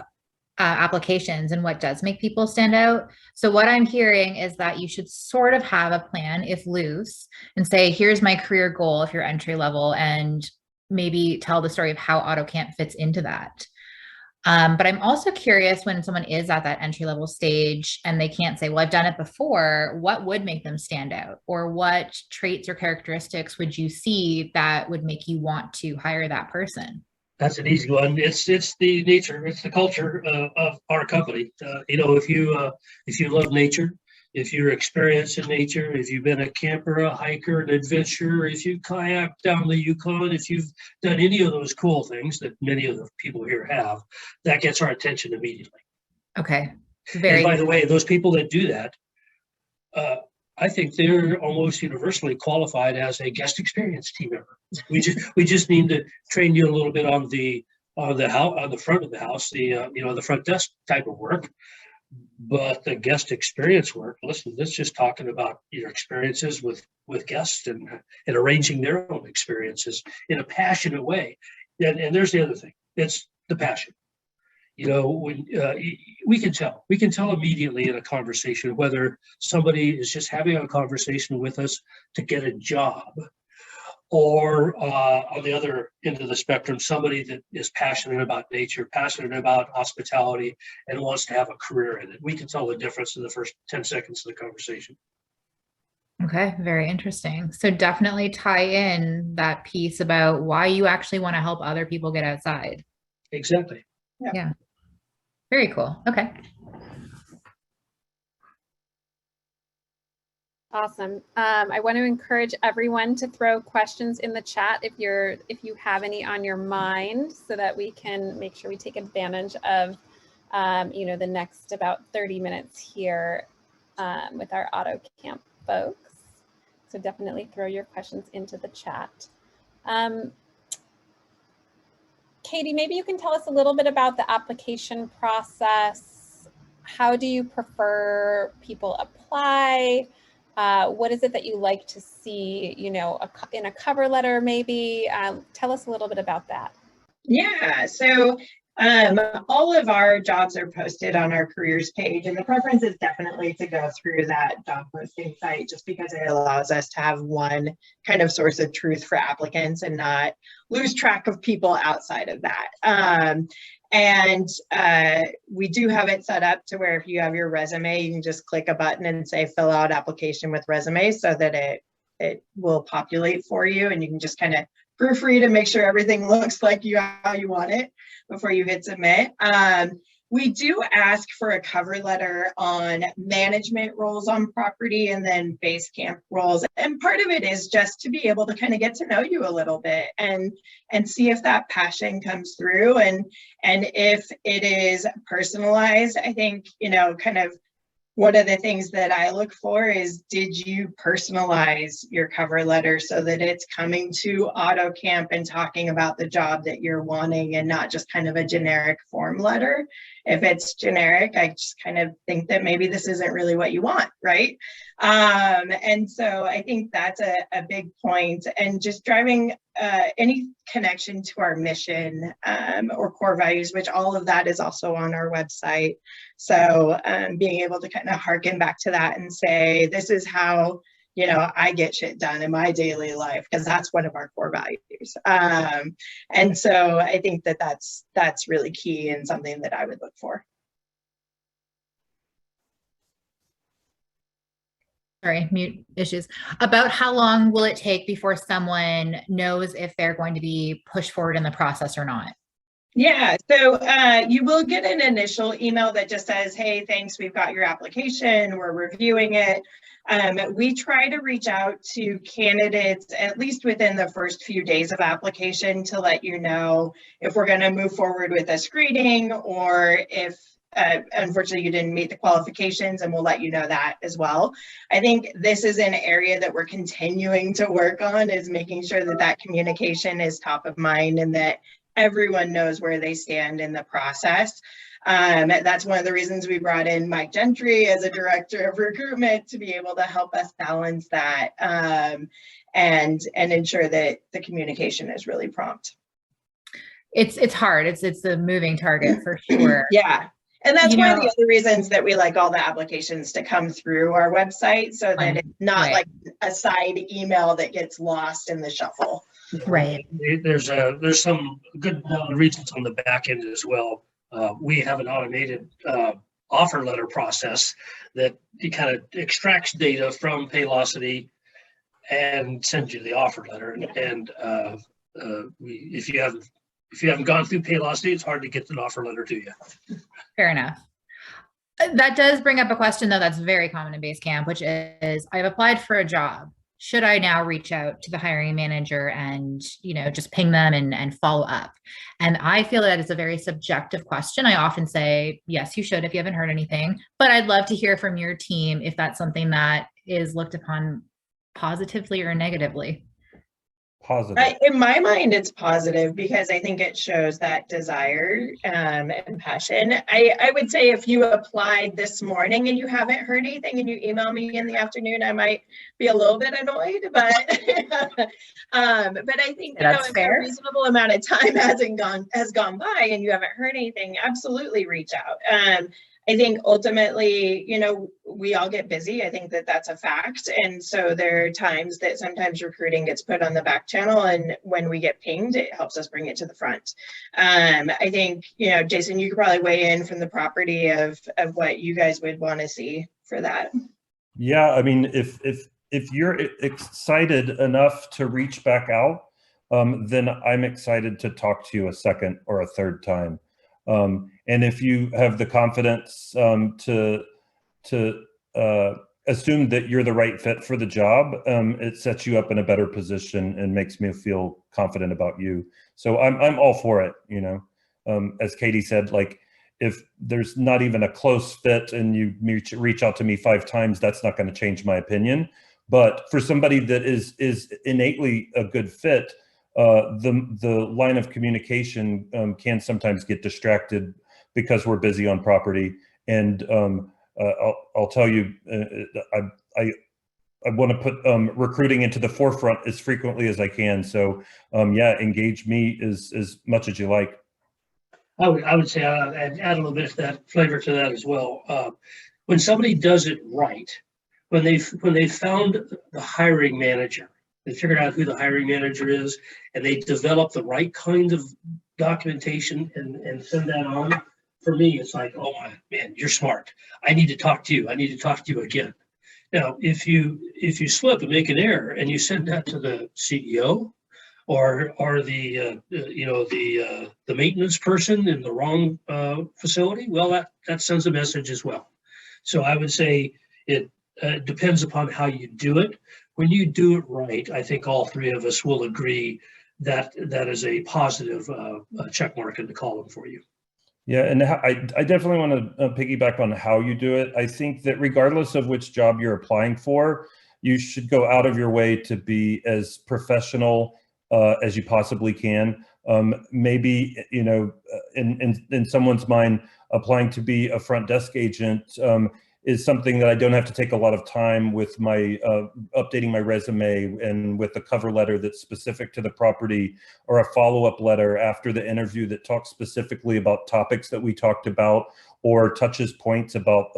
applications and what does make people stand out. So what I'm hearing is that you should sort of have a plan, if loose, and say, here's my career goal if you're entry level, and maybe tell the story of how Autocamp fits into that. But I'm also curious, when someone is at that entry level stage and they can't say, well, I've done it before, what would make them stand out? Or what traits or characteristics would you see that would make you want to hire that person? That's an easy one. It's the nature, it's the culture of our company. If you love nature, if you're experienced in nature, if you've been a camper, a hiker, an adventurer, if you kayak down the Yukon, if you've done any of those cool things that many of the people here have, that gets our attention immediately. Okay. And by the way, those people that do that, I think they're almost universally qualified as a guest experience team member. We just need to train you a little bit on the front of the house, the front desk type of work. But the guest experience work, listen, that's just talking about your experiences with guests and arranging their own experiences in a passionate way. And there's the other thing, it's the passion. When we can tell immediately in a conversation whether somebody is just having a conversation with us to get a job, or on the other end of the spectrum, somebody that is passionate about nature, passionate about hospitality, and wants to have a career in it. We can tell the difference in the first 10 seconds of the conversation. Okay, very interesting. So definitely tie in that piece about why you actually want to help other people get outside. Exactly. Yeah. Very cool. Okay. Awesome. I want to encourage everyone to throw questions in the chat if you have any on your mind, so that we can make sure we take advantage of the next about 30 minutes here with our Autocamp folks. So definitely throw your questions into the chat. Katie, maybe you can tell us a little bit about the application process. How do you prefer people apply? What is it that you like to see, in a cover letter, maybe? Tell us a little bit about that. Yeah, so all of our jobs are posted on our careers page, and the preference is definitely to go through that job posting site, just because it allows us to have one kind of source of truth for applicants and not lose track of people outside of that. And we do have it set up to where if you have your resume, you can just click a button and say fill out application with resume, so that it will populate for you, and you can just kind of proofread and make sure everything looks like how you want it before you hit submit. We do ask for a cover letter on management roles on property and then Basecamp roles. And part of it is just to be able to kind of get to know you a little bit and see if that passion comes through. And if it is personalized, I think, kind of one of the things that I look for is, did you personalize your cover letter so that it's coming to Autocamp and talking about the job that you're wanting and not just kind of a generic form letter? If it's generic, I just kind of think that maybe this isn't really what you want, right? And so I think that's a big point, and just driving any connection to our mission or core values, which all of that is also on our website. So being able to kind of harken back to that and say, this is how, you know, I get shit done in my daily life, because that's one of our core values. And so I think that that's really key and something that I would look for. Sorry, mute issues. About how long will it take before someone knows if they're going to be pushed forward in the process or not? Yeah, so you will get an initial email that just says, hey, thanks, we've got your application, we're reviewing it. We try to reach out to candidates at least within the first few days of application to let you know if we're going to move forward with a screening, or if unfortunately you didn't meet the qualifications, and we'll let you know that as well. I think this is an area that we're continuing to work on, is making sure that that communication is top of mind and that everyone knows where they stand in the process. That's one of the reasons we brought in Mike Gentry as a director of recruitment, to be able to help us balance that and ensure that the communication is really prompt. It's hard. It's a moving target for sure. Yeah. And that's one of the other reasons that we like all the applications to come through our website, so that it's not like a side email that gets lost in the shuffle. Right. There's some good reasons on the back end as well. We have an automated offer letter process that kind of extracts data from Paylocity and sends you the offer letter. And if you haven't gone through Paylocity, it's hard to get an offer letter to you. Fair enough. That does bring up a question, though, that's very common in Basecamp, which is, I've applied for a job. Should I now reach out to the hiring manager and, you know, just ping them and follow up? And I feel that it's a very subjective question. I often say, yes, you should if you haven't heard anything, but I'd love to hear from your team if that's something that is looked upon positively or negatively. Positive. In my mind, it's positive, because I think it shows that desire and passion. I would say if you applied this morning and you haven't heard anything and you email me in the afternoon, I might be a little bit annoyed, but I think, you know, if a reasonable amount of time has gone by and you haven't heard anything, absolutely reach out. I think ultimately, you know, we all get busy. I think that that's a fact. And so there are times that sometimes recruiting gets put on the back channel, and when we get pinged, it helps us bring it to the front. I think, you know, Jason, you could probably weigh in from the property of what you guys would want to see for that. Yeah, I mean, if you're excited enough to reach back out, then I'm excited to talk to you a second or a third time. And if you have the confidence to assume that you're the right fit for the job, it sets you up in a better position and makes me feel confident about you. So I'm all for it. You know, as Katie said, like, if there's not even a close fit and you reach out to me 5 times, that's not going to change my opinion. But for somebody that is innately a good fit, the line of communication can sometimes get distracted because we're busy on property. And I'll tell you, I want to put recruiting into the forefront as frequently as I can. So yeah, engage me as much as you like. I would say I'd add a little bit of that flavor to that as well. When somebody does it right, when they found the hiring manager, they figured out who the hiring manager is, and they develop the right kind of documentation and send that on. For me, it's like, oh my man, you're smart. I need to talk to you. I need to talk to you again. Now, if you slip and make an error and you send that to the CEO or the the maintenance person in the wrong facility, well, that sends a message as well. So I would say it depends upon how you do it. When you do it right, I think all 3 of us will agree that that is a positive check mark in the column for you. Yeah, and I definitely want to piggyback on how you do it. I think that regardless of which job you're applying for, you should go out of your way to be as professional as you possibly can. Maybe, you know, in someone's mind, applying to be a front desk agent is something that I don't have to take a lot of time with my updating my resume and with a cover letter that's specific to the property, or a follow-up letter after the interview that talks specifically about topics that we talked about, or touches points about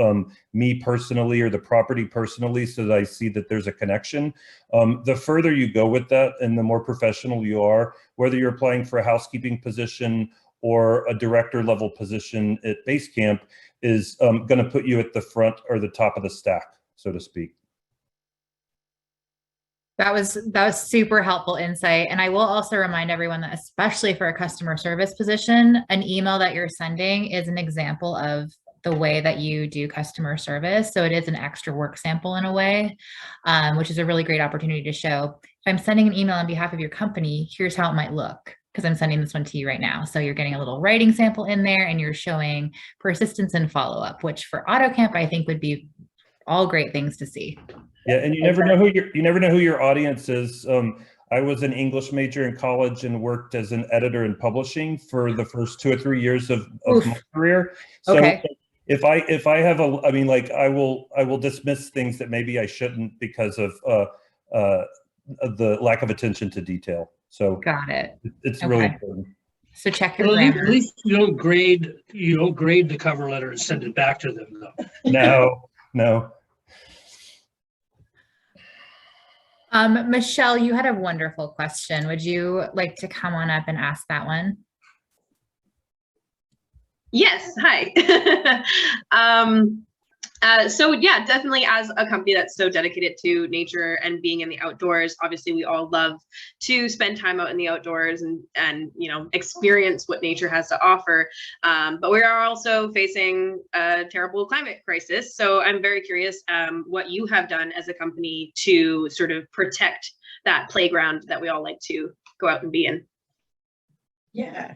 me personally or the property personally, so that I see that there's a connection. The further you go with that and the more professional you are, whether you're applying for a housekeeping position or a director level position at Basecamp, is going to put you at the front or the top of the stack, so to speak. That was super helpful insight. And I will also remind everyone that, especially for a customer service position, an email that you're sending is an example of the way that you do customer service. So it is an extra work sample in a way, which is a really great opportunity to show, if I'm sending an email on behalf of your company, here's how it might look, because I'm sending this one to you right now. So you're getting a little writing sample in there, and you're showing persistence and follow-up, which for Autocamp, I think would be all great things to see. Yeah, and you never know who your audience is. I was an English major in college and worked as an editor in publishing for the first 2 or 3 years of my career. So okay. if I have I mean, like, I will dismiss things that maybe I shouldn't because of the lack of attention to detail. So Got it. It's okay. really important. So check your Well, grammar. at least you don't grade the cover letter and send it back to them, though. No. Michelle, you had a wonderful question. Would you like to come on up and ask that one? Yes, hi. So yeah, definitely, as a company that's so dedicated to nature and being in the outdoors, obviously we all love to spend time out in the outdoors and you know, experience what nature has to offer. But we are also facing a terrible climate crisis. So I'm very curious what you have done as a company to sort of protect that playground that we all like to go out and be in. Yeah.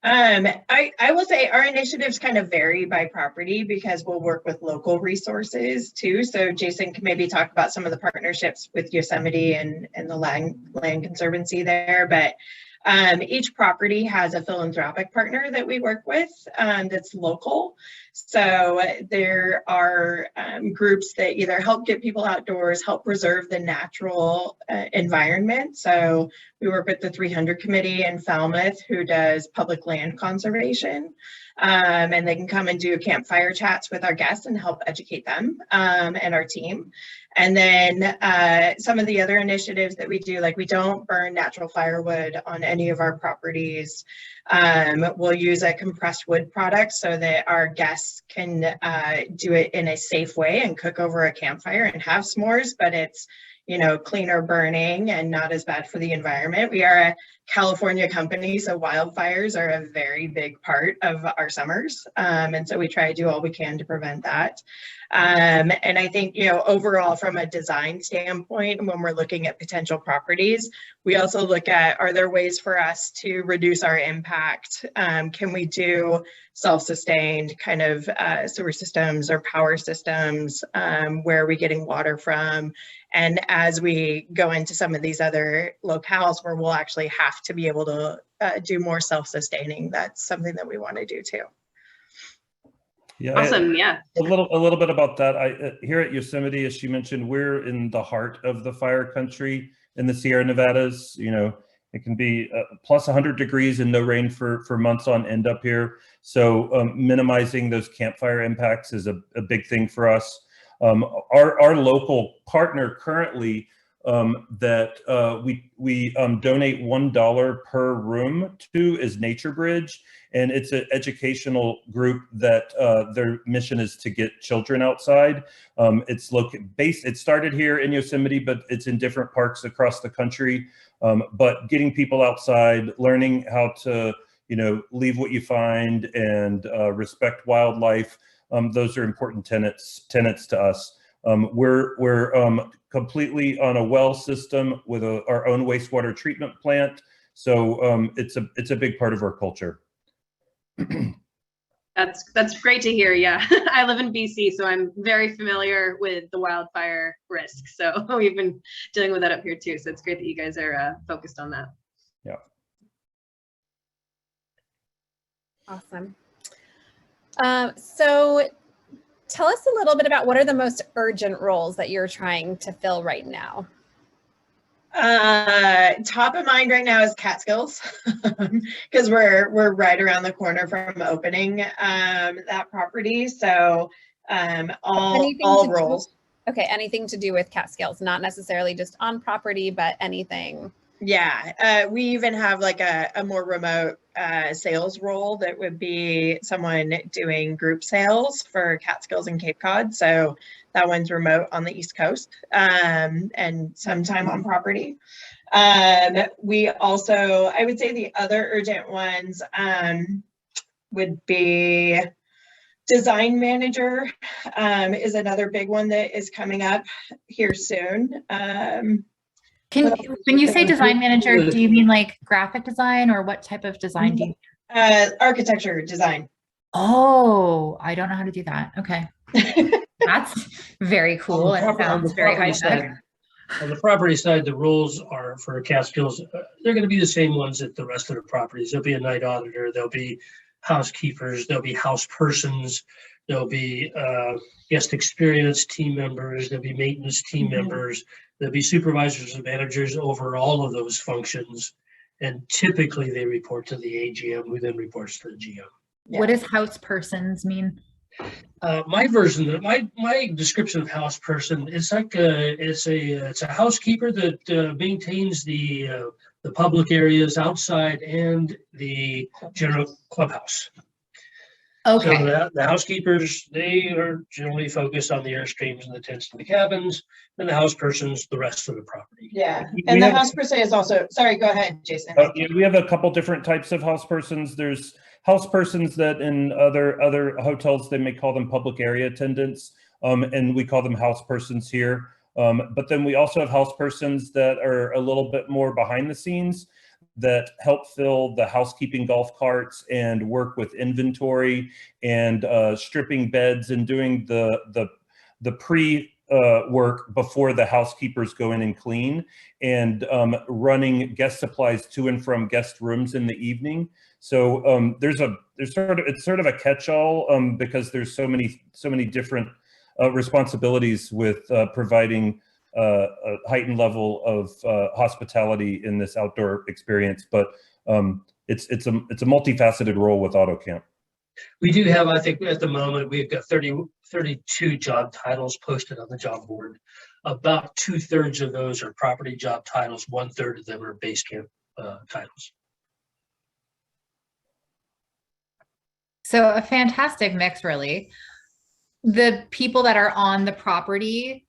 I will say our initiatives kind of vary by property because we'll work with local resources too. So Jason can maybe talk about some of the partnerships with Yosemite and the Land Conservancy there. But each property has a philanthropic partner that we work with that's local. So there are groups that either help get people outdoors, help preserve the natural environment. So we work with the 300 Committee in Falmouth, who does public land conservation. And they can come and do campfire chats with our guests and help educate them and our team. And then some of the other initiatives that we do, like we don't burn natural firewood on any of our properties. We'll use a compressed wood product so that our guests can do it in a safe way and cook over a campfire and have s'mores, but it's, you know, cleaner burning and not as bad for the environment. We are a California company, so wildfires are a very big part of our summers. And so we try to do all we can to prevent that. And I think, you know, overall from a design standpoint, when we're looking at potential properties, we also look at, are there ways for us to reduce our impact? Can we do self-sustained kind of sewer systems or power systems? Where are we getting water from? And as we go into some of these other locales where we'll actually have to be able to do more self-sustaining, that's something that we want to do too. Yeah, awesome. Yeah, a little bit about that. Here at Yosemite, as she mentioned, we're in the heart of the fire country in the Sierra Nevadas. You know, it can be plus 100 degrees and no rain for months on end up here. So minimizing those campfire impacts is a big thing for us. Our local partner currently that we donate $1 per room to is Nature Bridge, and it's an educational group that their mission is to get children outside. It started here in Yosemite, but it's in different parks across the country. But getting people outside, learning how to, you know, leave what you find and respect wildlife. Those are important tenets to us. We're completely on a well system with our own wastewater treatment plant. So it's a big part of our culture. That's great to hear. Yeah, I live in BC, so I'm very familiar with the wildfire risk. So we've been dealing with that up here too. So it's great that you guys are focused on that. Yeah. Awesome. So tell us a little bit about what are the most urgent roles that you're trying to fill right now? Top of mind right now is Catskills because we're right around the corner from opening that property. So all roles. Okay, anything to do with Catskills, not necessarily just on property, but anything. Yeah, we even have like a more remote sales role that would be someone doing group sales for Catskills and Cape Cod. So that one's remote on the East Coast and sometime on property. We also, I would say the other urgent ones would be design manager is another big one that is coming up here soon. When you say design manager, do you mean like graphic design, or what type of design do you? Architecture design. Oh, I don't know how to do that. Okay. That's very cool. It sounds very high tech. On the property side, the rules are for Catskills. They're going to be the same ones at the rest of the properties. There'll be a night auditor. There'll be housekeepers. There'll be house persons. There'll be guest experience team members. There'll be maintenance team members. There'll be supervisors and managers over all of those functions. And typically they report to the AGM, who then reports to the GM. Yeah. What does house persons mean? My version, my description of house person, it's like it's a housekeeper that maintains the public areas outside and the general clubhouse. Okay. So the housekeepers, they are generally focused on the airstreams and the tents and the cabins, and the house persons, the rest of the property. Yeah, and the house person is also, sorry, go ahead, Jason. Yeah, we have a couple different types of house persons. There's house persons that in other hotels, they may call them public area attendants, and we call them house persons here. But then we also have house persons that are a little bit more behind the scenes, that help fill the housekeeping golf carts and work with inventory and stripping beds and doing the pre work before the housekeepers go in and clean, and running guest supplies to and from guest rooms in the evening. So it's sort of a catch-all because there's so many different responsibilities with providing a heightened level of hospitality in this outdoor experience, but it's a multifaceted role with Autocamp. We do have, I think at the moment, we've got 32 job titles posted on the job board. About 2/3 of those are property job titles. 1/3 of them are Basecamp titles. So a fantastic mix, really. The people that are on the property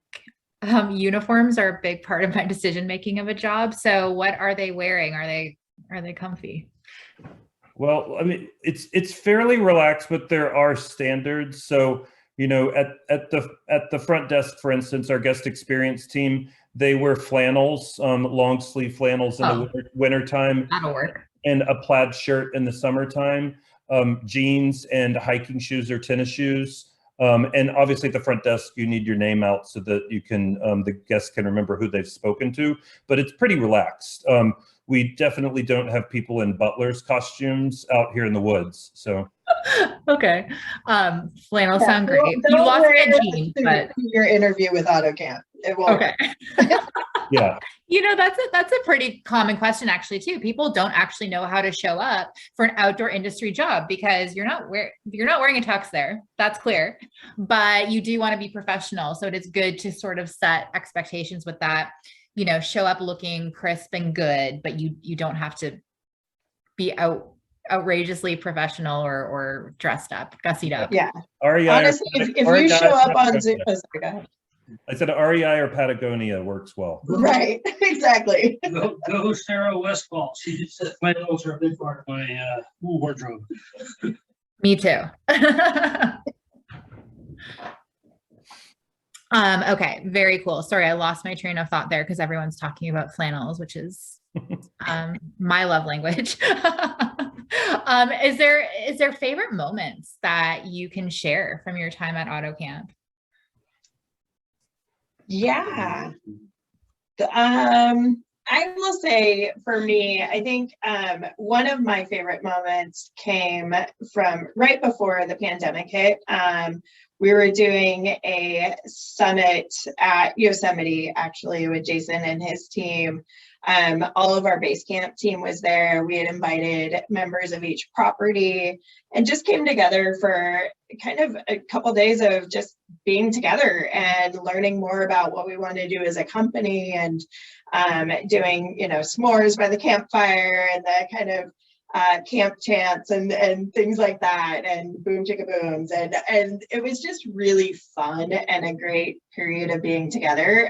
uniforms are a big part of my decision making of a job. So what are they wearing? Are they comfy? Well, I mean, it's fairly relaxed, but there are standards. So, you know, at the front desk, for instance, our guest experience team, they wear flannels, long sleeve flannels in the winter time. That'll work. And a plaid shirt in the summertime, jeans and hiking shoes or tennis shoes. And obviously at the front desk, you need your name out so that you can, the guests can remember who they've spoken to, but it's pretty relaxed. We definitely don't have people in butler's costumes out here in the woods, so. Okay, flannels sound great. You lost a jean, but your interview with Autocamp, it won't. Okay. Yeah. You know, that's a pretty common question actually too. People don't actually know how to show up for an outdoor industry job because you're not wearing a tux there. That's clear, but you do want to be professional. So it is good to sort of set expectations with that. You know, show up looking crisp and good, but you don't have to be outrageously professional or dressed up, gussied up. Yeah. REI honestly, if you show up on Zoom, I said REI or Patagonia works well. Right, exactly. Go Sarah Westfall. She just said flannels are a big part of my wardrobe. Me too. Okay, very cool. Sorry, I lost my train of thought there because everyone's talking about flannels, which is my love language. Is there favorite moments that you can share from your time at Autocamp? Yeah. I will say for me, I think one of my favorite moments came from right before the pandemic hit. We were doing a summit at Yosemite, actually, with Jason and his team. All of our Basecamp team was there. We had invited members of each property and just came together for kind of a couple days of just being together and learning more about what we want to do as a company, and doing, s'mores by the campfire and the kind of camp chants and things like that, and boom chicka booms, and it was just really fun and a great period of being together.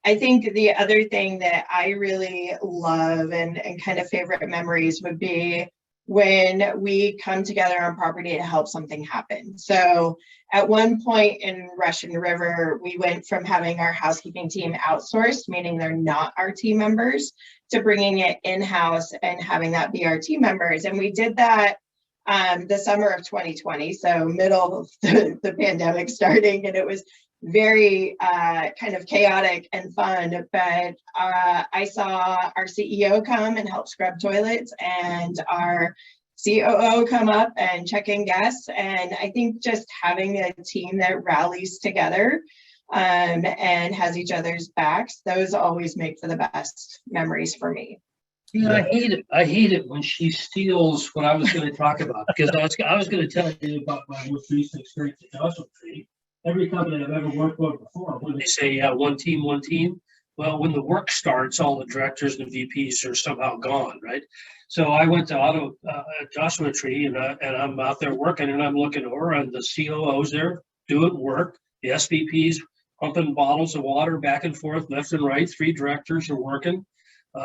I think the other thing that I really love and kind of favorite memories would be when we come together on property to help something happen. So at one point in Russian River, we went from having our housekeeping team outsourced, meaning they're not our team members, to bringing it in-house and having that be our team members. And we did that the summer of 2020, so middle of the pandemic starting, and it was very kind of chaotic and fun, but I saw our CEO come and help scrub toilets, and our COO come up and check in guests. And I think just having a team that rallies together and has each other's backs, those always make for the best memories for me. Yeah, I hate it when she steals what I was going to talk about, because I was going to tell you about my most recent experience at Joshua Tree. Every company I've ever worked with before, when they say, yeah, one team. Well, when the work starts, all the directors and VPs are somehow gone, right? So I went to Joshua Tree, and I'm out there working, and I'm looking over, and the COO's there doing work. The SVPs pumping bottles of water back and forth, left and right. 3 directors are working.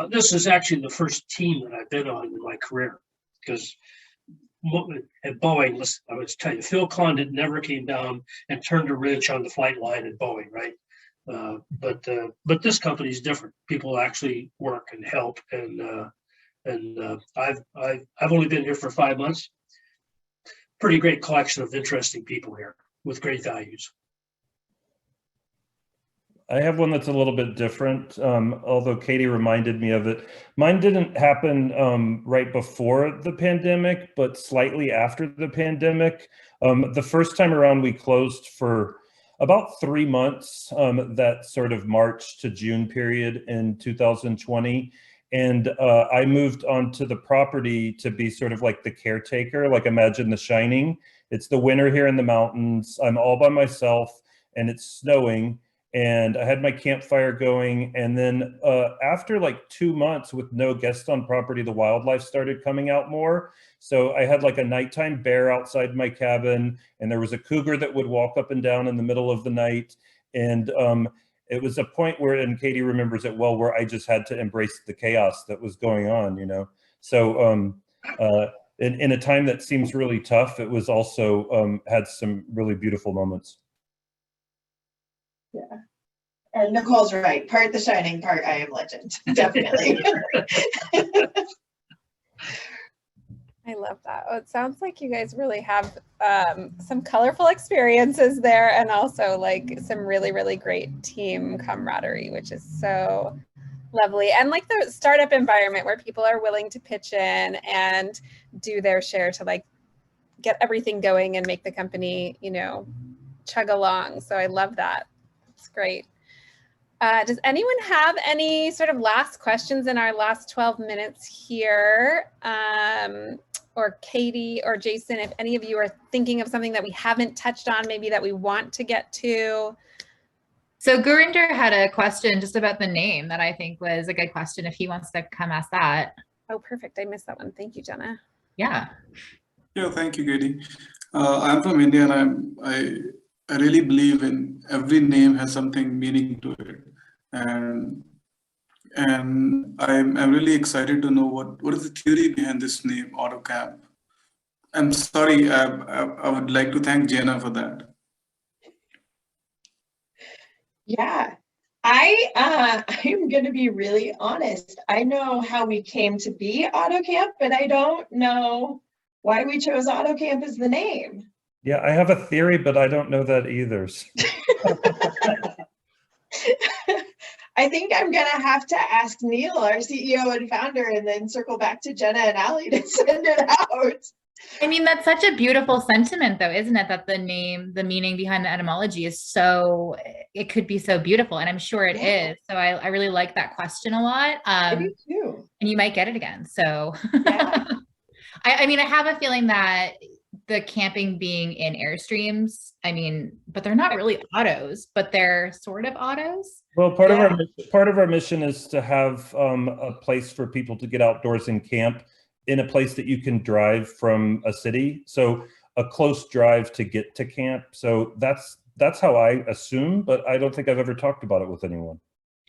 This is actually the first team that I've been on in my career, because at Boeing, I would tell you, Phil Condon never came down and turned a wrench on the flight line at Boeing, right? But this company is different. People actually work and help, and I've only been here for 5 months. Pretty great collection of interesting people here with great values. I have one that's a little bit different, although Katie reminded me of it. Mine didn't happen right before the pandemic, but slightly after the pandemic. The first time around, we closed for about 3 months, that sort of March to June period in 2020. And I moved onto the property to be sort of like the caretaker, like imagine The Shining. It's the winter here in the mountains. I'm all by myself, and it's snowing. And I had my campfire going. And then after like 2 months with no guests on property, the wildlife started coming out more. So I had like a nighttime bear outside my cabin, and there was a cougar that would walk up and down in the middle of the night. And it was a point where, and Katie remembers it well, where I just had to embrace the chaos that was going on, So in a time that seems really tough, it was also had some really beautiful moments. Yeah. And Nicole's right. Part The Shining, part I Am Legend. Definitely. I love that. Oh, it sounds like you guys really have some colorful experiences there, and also like some really, really great team camaraderie, which is so lovely. And like the startup environment where people are willing to pitch in and do their share to like get everything going and make the company, chug along. So I love that. It's great. Does anyone have any sort of last questions in our last 12 minutes here? Or Katie or Jason, if any of you are thinking of something that we haven't touched on, maybe that we want to get to. So Gurinder had a question just about the name that I think was a good question, if he wants to come ask that. Oh, perfect. I missed that one. Thank you, Jenna. Yeah. Yeah, thank you, Katie. I'm from India, and I really believe in every name has something meaning to it, and I'm really excited to know what is the theory behind this name, Autocamp. I'm sorry, I would like to thank Jenna for that. Yeah. I'm going to be really honest. I know how we came to be Autocamp, but I don't know why we chose Autocamp as the name. Yeah, I have a theory, but I don't know that either. I think I'm going to have to ask Neil, our CEO and founder, and then circle back to Jenna and Ali to send it out. I mean, that's such a beautiful sentiment though, isn't it? That the name, the meaning behind the etymology is so, it could be so beautiful, and I'm sure it is. So I really like that question a lot. I do too. And you might get it again. So Yeah. I mean, I have a feeling that the camping being in airstreams, I mean, but they're not really autos, but they're sort of autos. Well, part of our mission is to have a place for people to get outdoors and camp in a place that you can drive from a city. So a close drive to get to camp. So that's how I assume, but I don't think I've ever talked about it with anyone.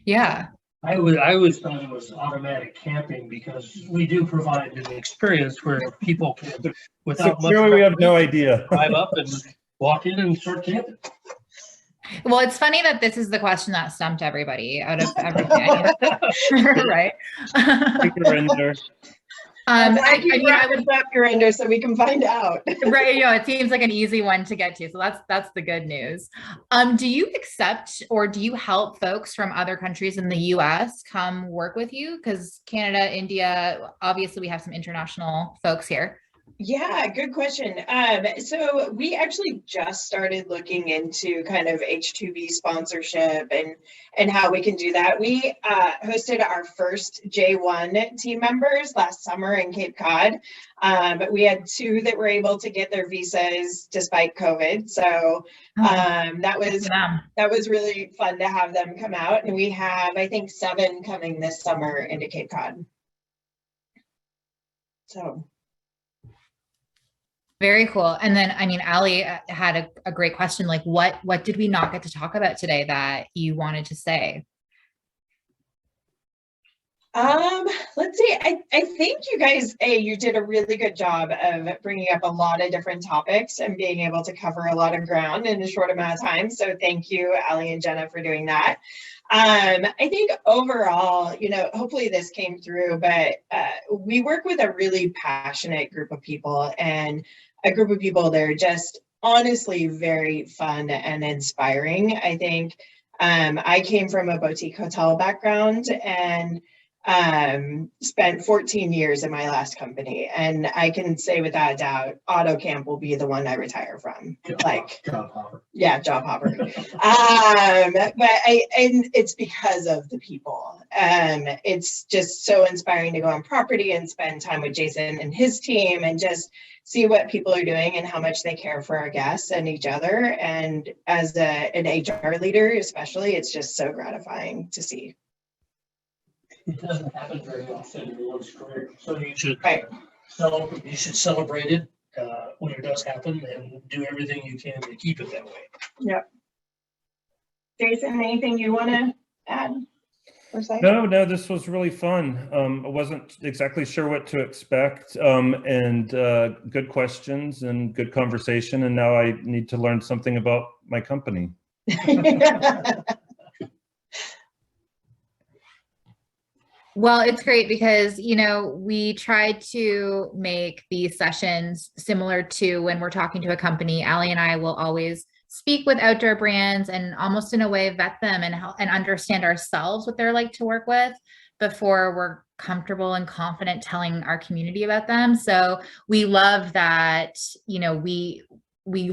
Yeah. I always thought it was automatic camping because we do provide an experience where people can, without much Clearly we have no idea. drive up and walk in and start camping. Well, it's funny that this is the question that stumped everybody out of everything. Right. I would wrap your ender so we can find out. Right, you know, it seems like an easy one to get to, so that's the good news. Do you accept or do you help folks from other countries in the US come work with you? Because Canada, India, obviously we have some international folks here. Yeah, good question. So we actually just started looking into kind of H-2B sponsorship and how we can do that. We hosted our first J1 team members last summer in Cape Cod. But we had 2 that were able to get their visas despite COVID. So that was really fun to have them come out. And we have, I think, 7 coming this summer into Cape Cod. So. Very cool. And then, I mean, Ali had a great question, like what did we not get to talk about today that you wanted to say? Let's see. I think you guys, you did a really good job of bringing up a lot of different topics and being able to cover a lot of ground in a short amount of time. So thank you, Ali and Jenna, for doing that. I think overall, you know, hopefully this came through, but we work with a really passionate group of people, and a group of people that are just honestly very fun and inspiring. I think I came from a boutique hotel background and spent 14 years in my last company, and I can say without a doubt, Autocamp will be the one I retire from. Job hopper. Yeah, job hopper. But it's because of the people. It's just so inspiring to go on property and spend time with Jason and his team and just see what people are doing and how much they care for our guests and each other. And as an HR leader, especially, it's just so gratifying to see. It doesn't happen very often in one's career, so you should celebrate it when it does happen and do everything you can to keep it that way. Yep. Jason, anything you want to add or say? No, this was really fun. I wasn't exactly sure what to expect, and good questions and good conversation, and now I need to learn something about my company. Well, it's great because, you know, we try to make these sessions similar to when we're talking to a company. Ali and I will always speak with outdoor brands and almost in a way vet them and help and understand ourselves what they're like to work with before we're comfortable and confident telling our community about them. So we love that, you know, we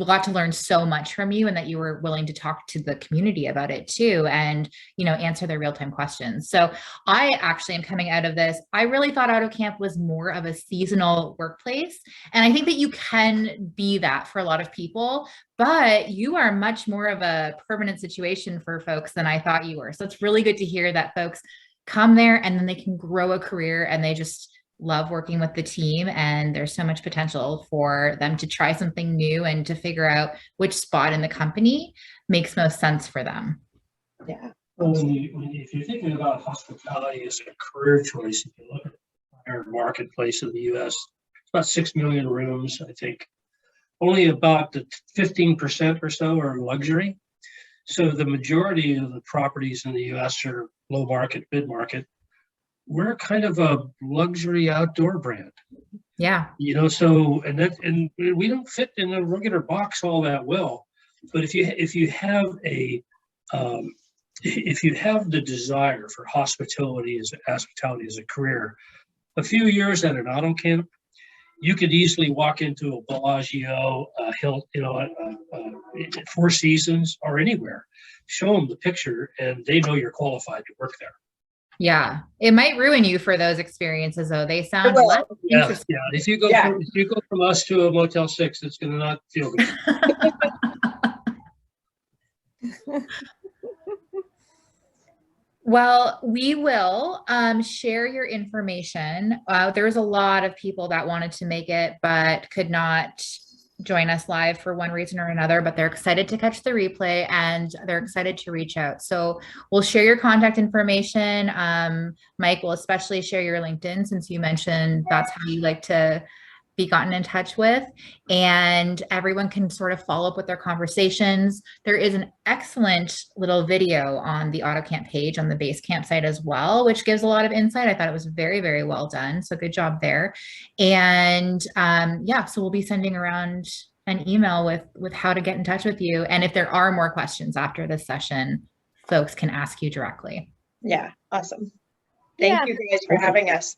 got to learn so much from you and that you were willing to talk to the community about it too and, you know, answer their real-time questions. So I actually am coming out of this. I really thought Autocamp was more of a seasonal workplace. And I think that you can be that for a lot of people, but you are much more of a permanent situation for folks than I thought you were. So it's really good to hear that folks come there and then they can grow a career and they just love working with the team, and there's so much potential for them to try something new and to figure out which spot in the company makes most sense for them. Yeah. Well, if you're thinking about hospitality as a career choice, if you look at the entire marketplace of the U.S., it's about 6 million rooms. I think only about the 15% or so are luxury. So the majority of the properties in the US are low market, mid market. We're kind of a luxury outdoor brand. Yeah. You know, so and we don't fit in a regular box all that well. But if you have if you have the desire for hospitality as a career, a few years at an auto camp, you could easily walk into a Bellagio, Four Seasons, or anywhere. Show them the picture, and they know you're qualified to work there. Yeah, it might ruin you for those experiences, though. They sound less interesting. Yeah. If you go from us to a Motel 6, it's going to not feel good. Well, we will share your information. There's a lot of people that wanted to make it, but could not join us live for one reason or another, but they're excited to catch the replay and they're excited to reach out. So we'll share your contact information. Mike will especially share your LinkedIn, since you mentioned that's how you like to be gotten in touch with, and everyone can sort of follow up with their conversations. There is an excellent little video on the Autocamp page on the Basecamp site as well, which gives a lot of insight. I thought it was very, very well done. So good job there. And yeah, so we'll be sending around an email with how to get in touch with you. And if there are more questions after this session, folks can ask you directly. Yeah, awesome. Thank you guys for having us.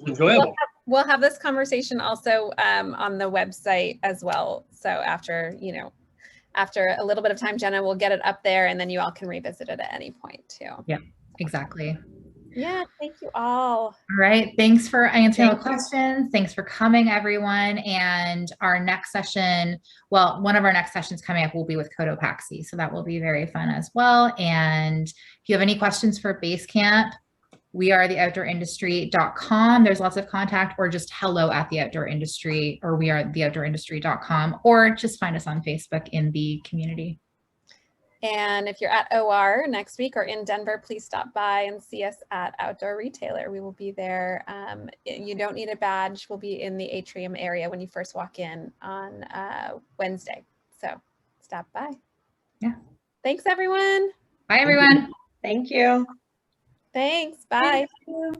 Enjoyable. We'll have this conversation also on the website as well. So after a little bit of time, Jenna will get it up there, and then you all can revisit it at any point too. Yeah, exactly. Yeah, thank you all. All right, thanks for answering all the questions. Thanks for coming, everyone. And our next session, well, one of our next sessions coming up will be with Cotopaxi, so that will be very fun as well. And if you have any questions for Basecamp, we are theoutdoorindustry.com. There's lots of contact, or just hello@theoutdoorindustry, or we are theoutdoorindustry.com, or just find us on Facebook in the community. And if you're at OR next week or in Denver, please stop by and see us at Outdoor Retailer. We will be there. You don't need a badge. We'll be in the atrium area when you first walk in on Wednesday. So stop by. Yeah. Thanks, everyone. Bye, everyone. Thank you. Thanks. Bye. Thank you.